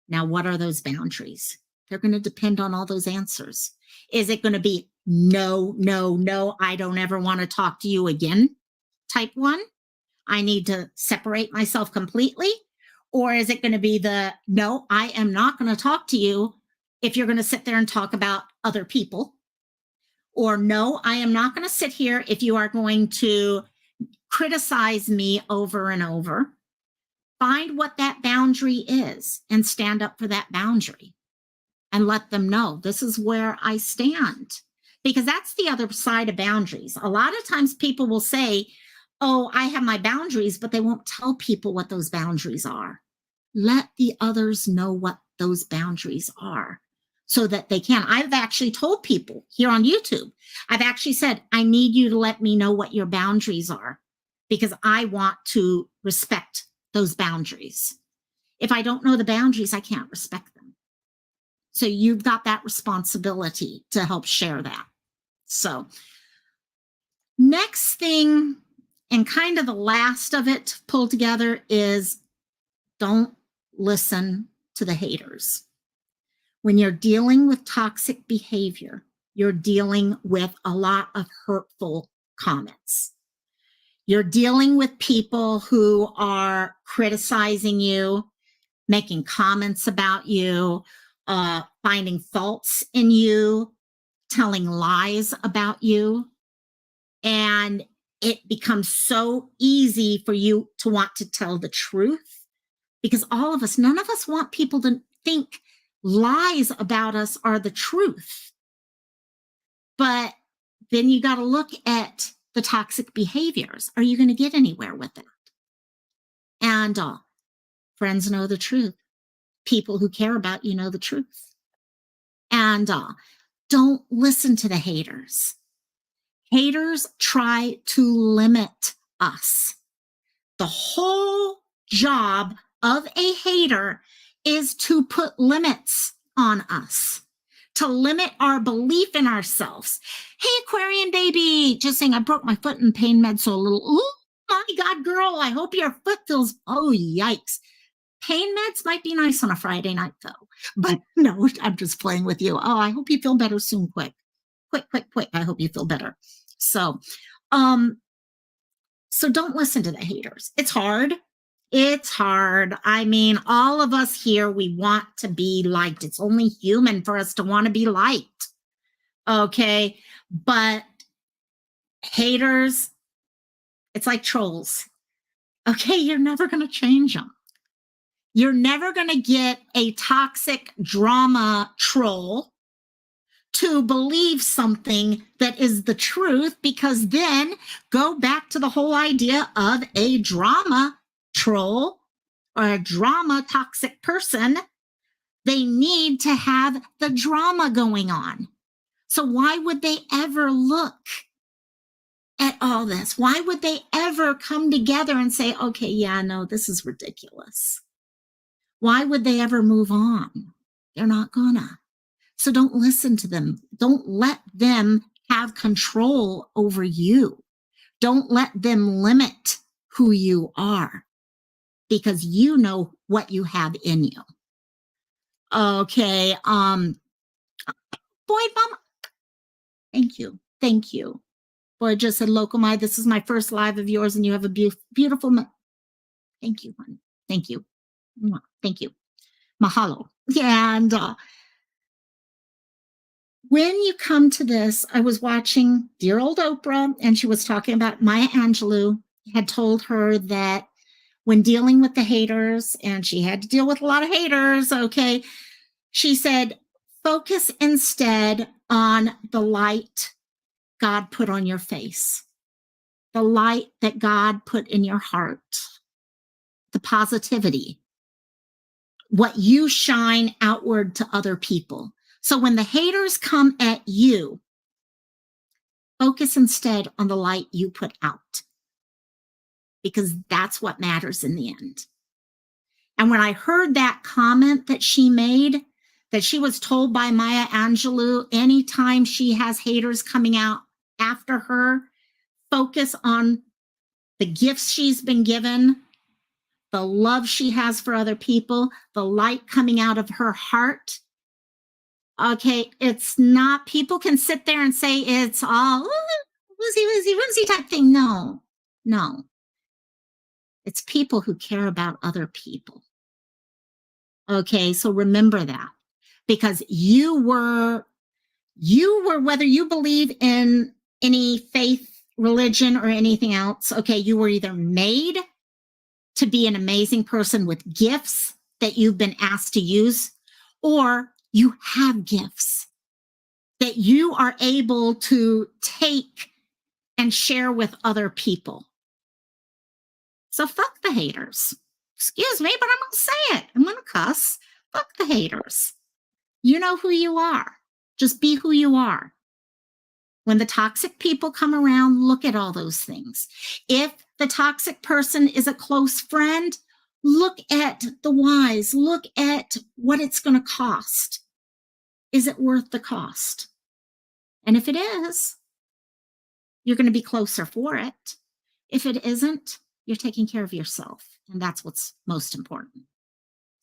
Now, what are those boundaries? They're going to depend on all those answers. Is it going to be no, no, no, I don't ever want to talk to you again type one? I need to separate myself completely? Or is it going to be the no, I am not going to talk to you if you're going to sit there and talk about other people? Or no, I am not going to sit here if you are going to criticize me over and over. Find what that boundary is and stand up for that boundary and let them know this is where I stand. Because that's the other side of boundaries. A lot of times people will say, oh, I have my boundaries, but they won't tell people what those boundaries are. Let the others know what those boundaries are so that they can. I've actually told people here on YouTube, I've actually said, I need you to let me know what your boundaries are because I want to respect those boundaries. If I don't know the boundaries, I can't respect them. So you've got that responsibility to help share that. So next thing, and kind of the last of it to pull together, is don't listen to the haters. When you're dealing with toxic behavior, you're dealing with a lot of hurtful comments. You're dealing with people who are criticizing you, making comments about you, finding faults in you, telling lies about you. And it becomes so easy for you to want to tell the truth because all of us, none of us want people to think lies about us are the truth. But then you got to look at the toxic behaviors. Are you going to get anywhere with it? And friends know the truth. People who care about you know the truth. And don't listen to the haters. Haters try to limit us. The whole job of a hater is to put limits on us, to limit our belief in ourselves. Hey, Aquarian baby, just saying I broke my foot in pain med, so a little, oh my God, girl, I hope your foot feels, oh, yikes. Pain meds might be nice on a Friday night, though. But no, I'm just playing with you. Oh, I hope you feel better soon, quick. Quick. I hope you feel better. So don't listen to the haters. It's hard. It's hard. I mean, all of us here, we want to be liked. It's only human for us to want to be liked. Okay. But haters, it's like trolls. Okay. You're never going to change them. You're never going to get a toxic drama troll to believe something that is the truth, because then go back to the whole idea of a drama troll or a drama toxic person. They need to have the drama going on. So why would they ever look at all this? Why would they ever come together and say, okay, yeah, no, this is ridiculous? Why would they ever move on? They're not gonna. So don't listen to them. Don't let them have control over you. Don't let them limit who you are, because you know what you have in you. Okay. Boy, mama. Thank you. Boy, just said, Locomai, this is my first live of yours, and you have a beautiful. Thank you, honey. Thank you. Thank you. Mahalo. Yeah, and when you come to this, I was watching dear old Oprah, and she was talking about Maya Angelou had told her that when dealing with the haters, and she had to deal with a lot of haters, okay, she said, focus instead on the light God put on your face, the light that God put in your heart, the positivity, what you shine outward to other people. So when the haters come at you, focus instead on the light you put out, because that's what matters in the end. And when I heard that comment that she made, that she was told by Maya Angelou, anytime she has haters coming out after her, focus on the gifts she's been given, the love she has for other people, the light coming out of her heart. Okay, it's not, people can sit there and say it's all woozy type thing. No, no. It's people who care about other people. Okay, so remember that, because you were, whether you believe in any faith, religion, or anything else, okay, you were either made to be an amazing person with gifts that you've been asked to use, or you have gifts that you are able to take and share with other people. So fuck the haters. Excuse me, but I'm going to say it. I'm going to cuss. Fuck the haters. You know who you are. Just be who you are. When the toxic people come around, look at all those things. If the toxic person is a close friend, look at the whys. Look at what it's going to cost. Is it worth the cost? And if it is, you're going to be closer for it. If it isn't, you're taking care of yourself. And that's what's most important.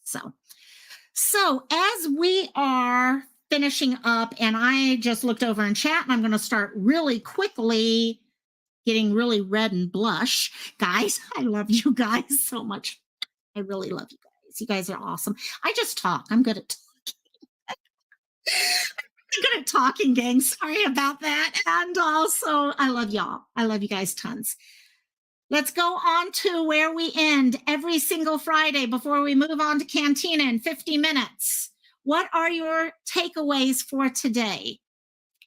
So as we are finishing up, and I just looked over in chat, and I'm going to start really quickly getting really red and blush. Guys, I love you guys so much. I really love you guys. You guys are awesome. I just talk. I'm good at talking. I'm good at talking, gang. Sorry about that. And also, I love y'all. I love you guys tons. Let's go on to where we end every single Friday before we move on to Cantina in 50 minutes. What are your takeaways for today?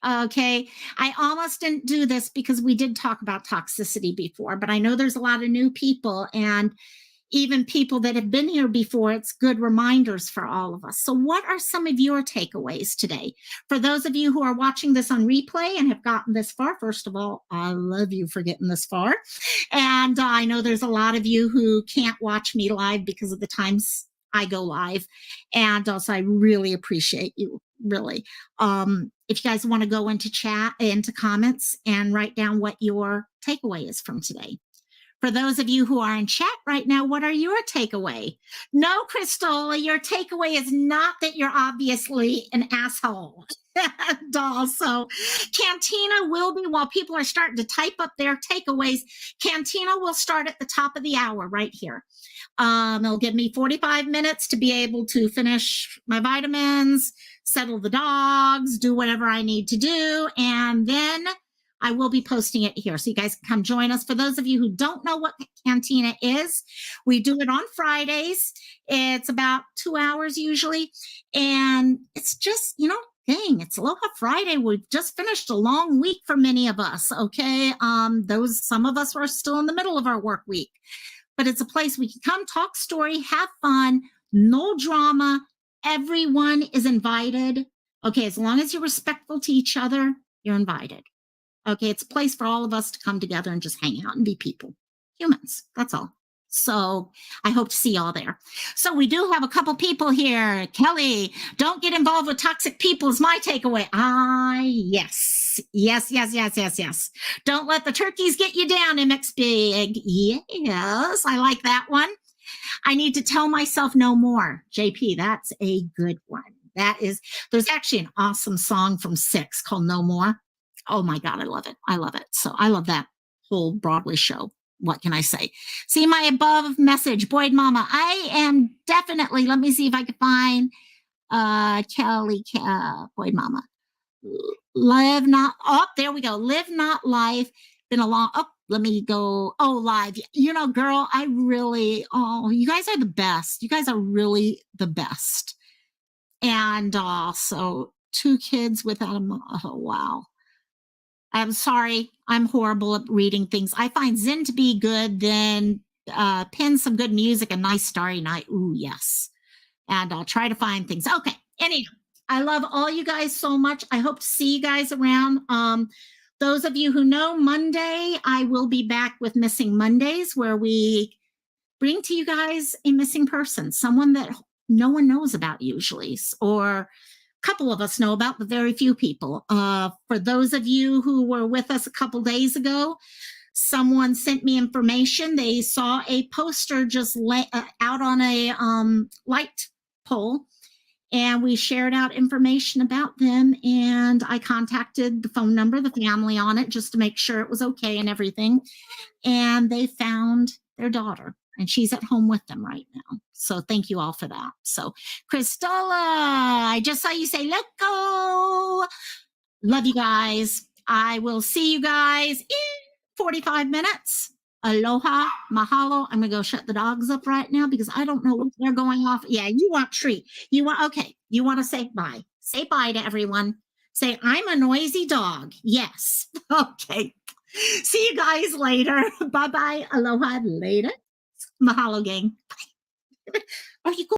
Okay, I almost didn't do this because we did talk about toxicity before, but I know there's a lot of new people, and even people that have been here before, it's good reminders for all of us. So what are some of your takeaways today? For those of you who are watching this on replay and have gotten this far, first of all, I love you for getting this far. And I know there's a lot of you who can't watch me live because of the times I go live. And also, I really appreciate you, really. If you guys want to go into chat, into comments, and write down what your takeaway is from today. For those of you who are in chat right now, what are your takeaway? No, Crystal, your takeaway is not that you're obviously an asshole. And also, Cantina will be, while people are starting to type up their takeaways, Cantina will start at the top of the hour right here. It'll give me 45 minutes to be able to finish my vitamins, settle the dogs, do whatever I need to do, and then I will be posting it here, so you guys can come join us. For those of you who don't know what Cantina is, we do it on Fridays. It's about 2 hours usually, and it's just, dang, it's Aloha Friday. We've just finished a long week for many of us, okay? Some of us are still in the middle of our work week, but it's a place we can come, talk story, have fun, no drama. Everyone is invited, okay? As long as you're respectful to each other, you're invited. Okay, it's a place for all of us to come together and just hang out and be people, humans, that's all. So I hope to see y'all there. So we do have a couple people here. Kelly, don't get involved with toxic people is my takeaway. Yes. Don't let the turkeys get you down, MX Big. Yes, I like that one. I need to tell myself no more. JP, that's a good one. There's actually an awesome song from Six called No More. Oh my God, I love it. I love it. So I love that whole Broadway show. What can I say? See my above message, Boyd Mama. I am definitely, let me see if I can find Kelly, Boyd Mama. Live not, there we go. Live not life. Been a long, let me go. Oh, live. Girl, you guys are the best. You guys are really the best. And also 2 kids without a mom. Oh, wow. I'm sorry. I'm horrible at reading things. I find Zen to be good, then pin some good music, a nice starry night. Ooh, yes. And I'll try to find things. Okay. Anyhow, I love all you guys so much. I hope to see you guys around. Those of you who know, Monday, I will be back with Missing Mondays, where we bring to you guys a missing person, someone that no one knows about usually, or couple of us know about, but very few people. For those of you who were with us a couple days ago, someone sent me information. They saw a poster just out on a light pole, and we shared out information about them. And I contacted the phone number, the family on it, just to make sure it was okay and everything. And they found their daughter, and she's at home with them right now. So thank you all for that. So, Cristola, I just saw you say, let go. Love you guys. I will see you guys in 45 minutes. Aloha, mahalo. I'm going to go shut the dogs up right now because I don't know what they're going off. Yeah, you want treat. You want, okay. You want to say bye. Say bye to everyone. Say, I'm a noisy dog. Yes. Okay. See you guys later. Bye-bye. Aloha later. Mahalo, gang. Bye. Are you going?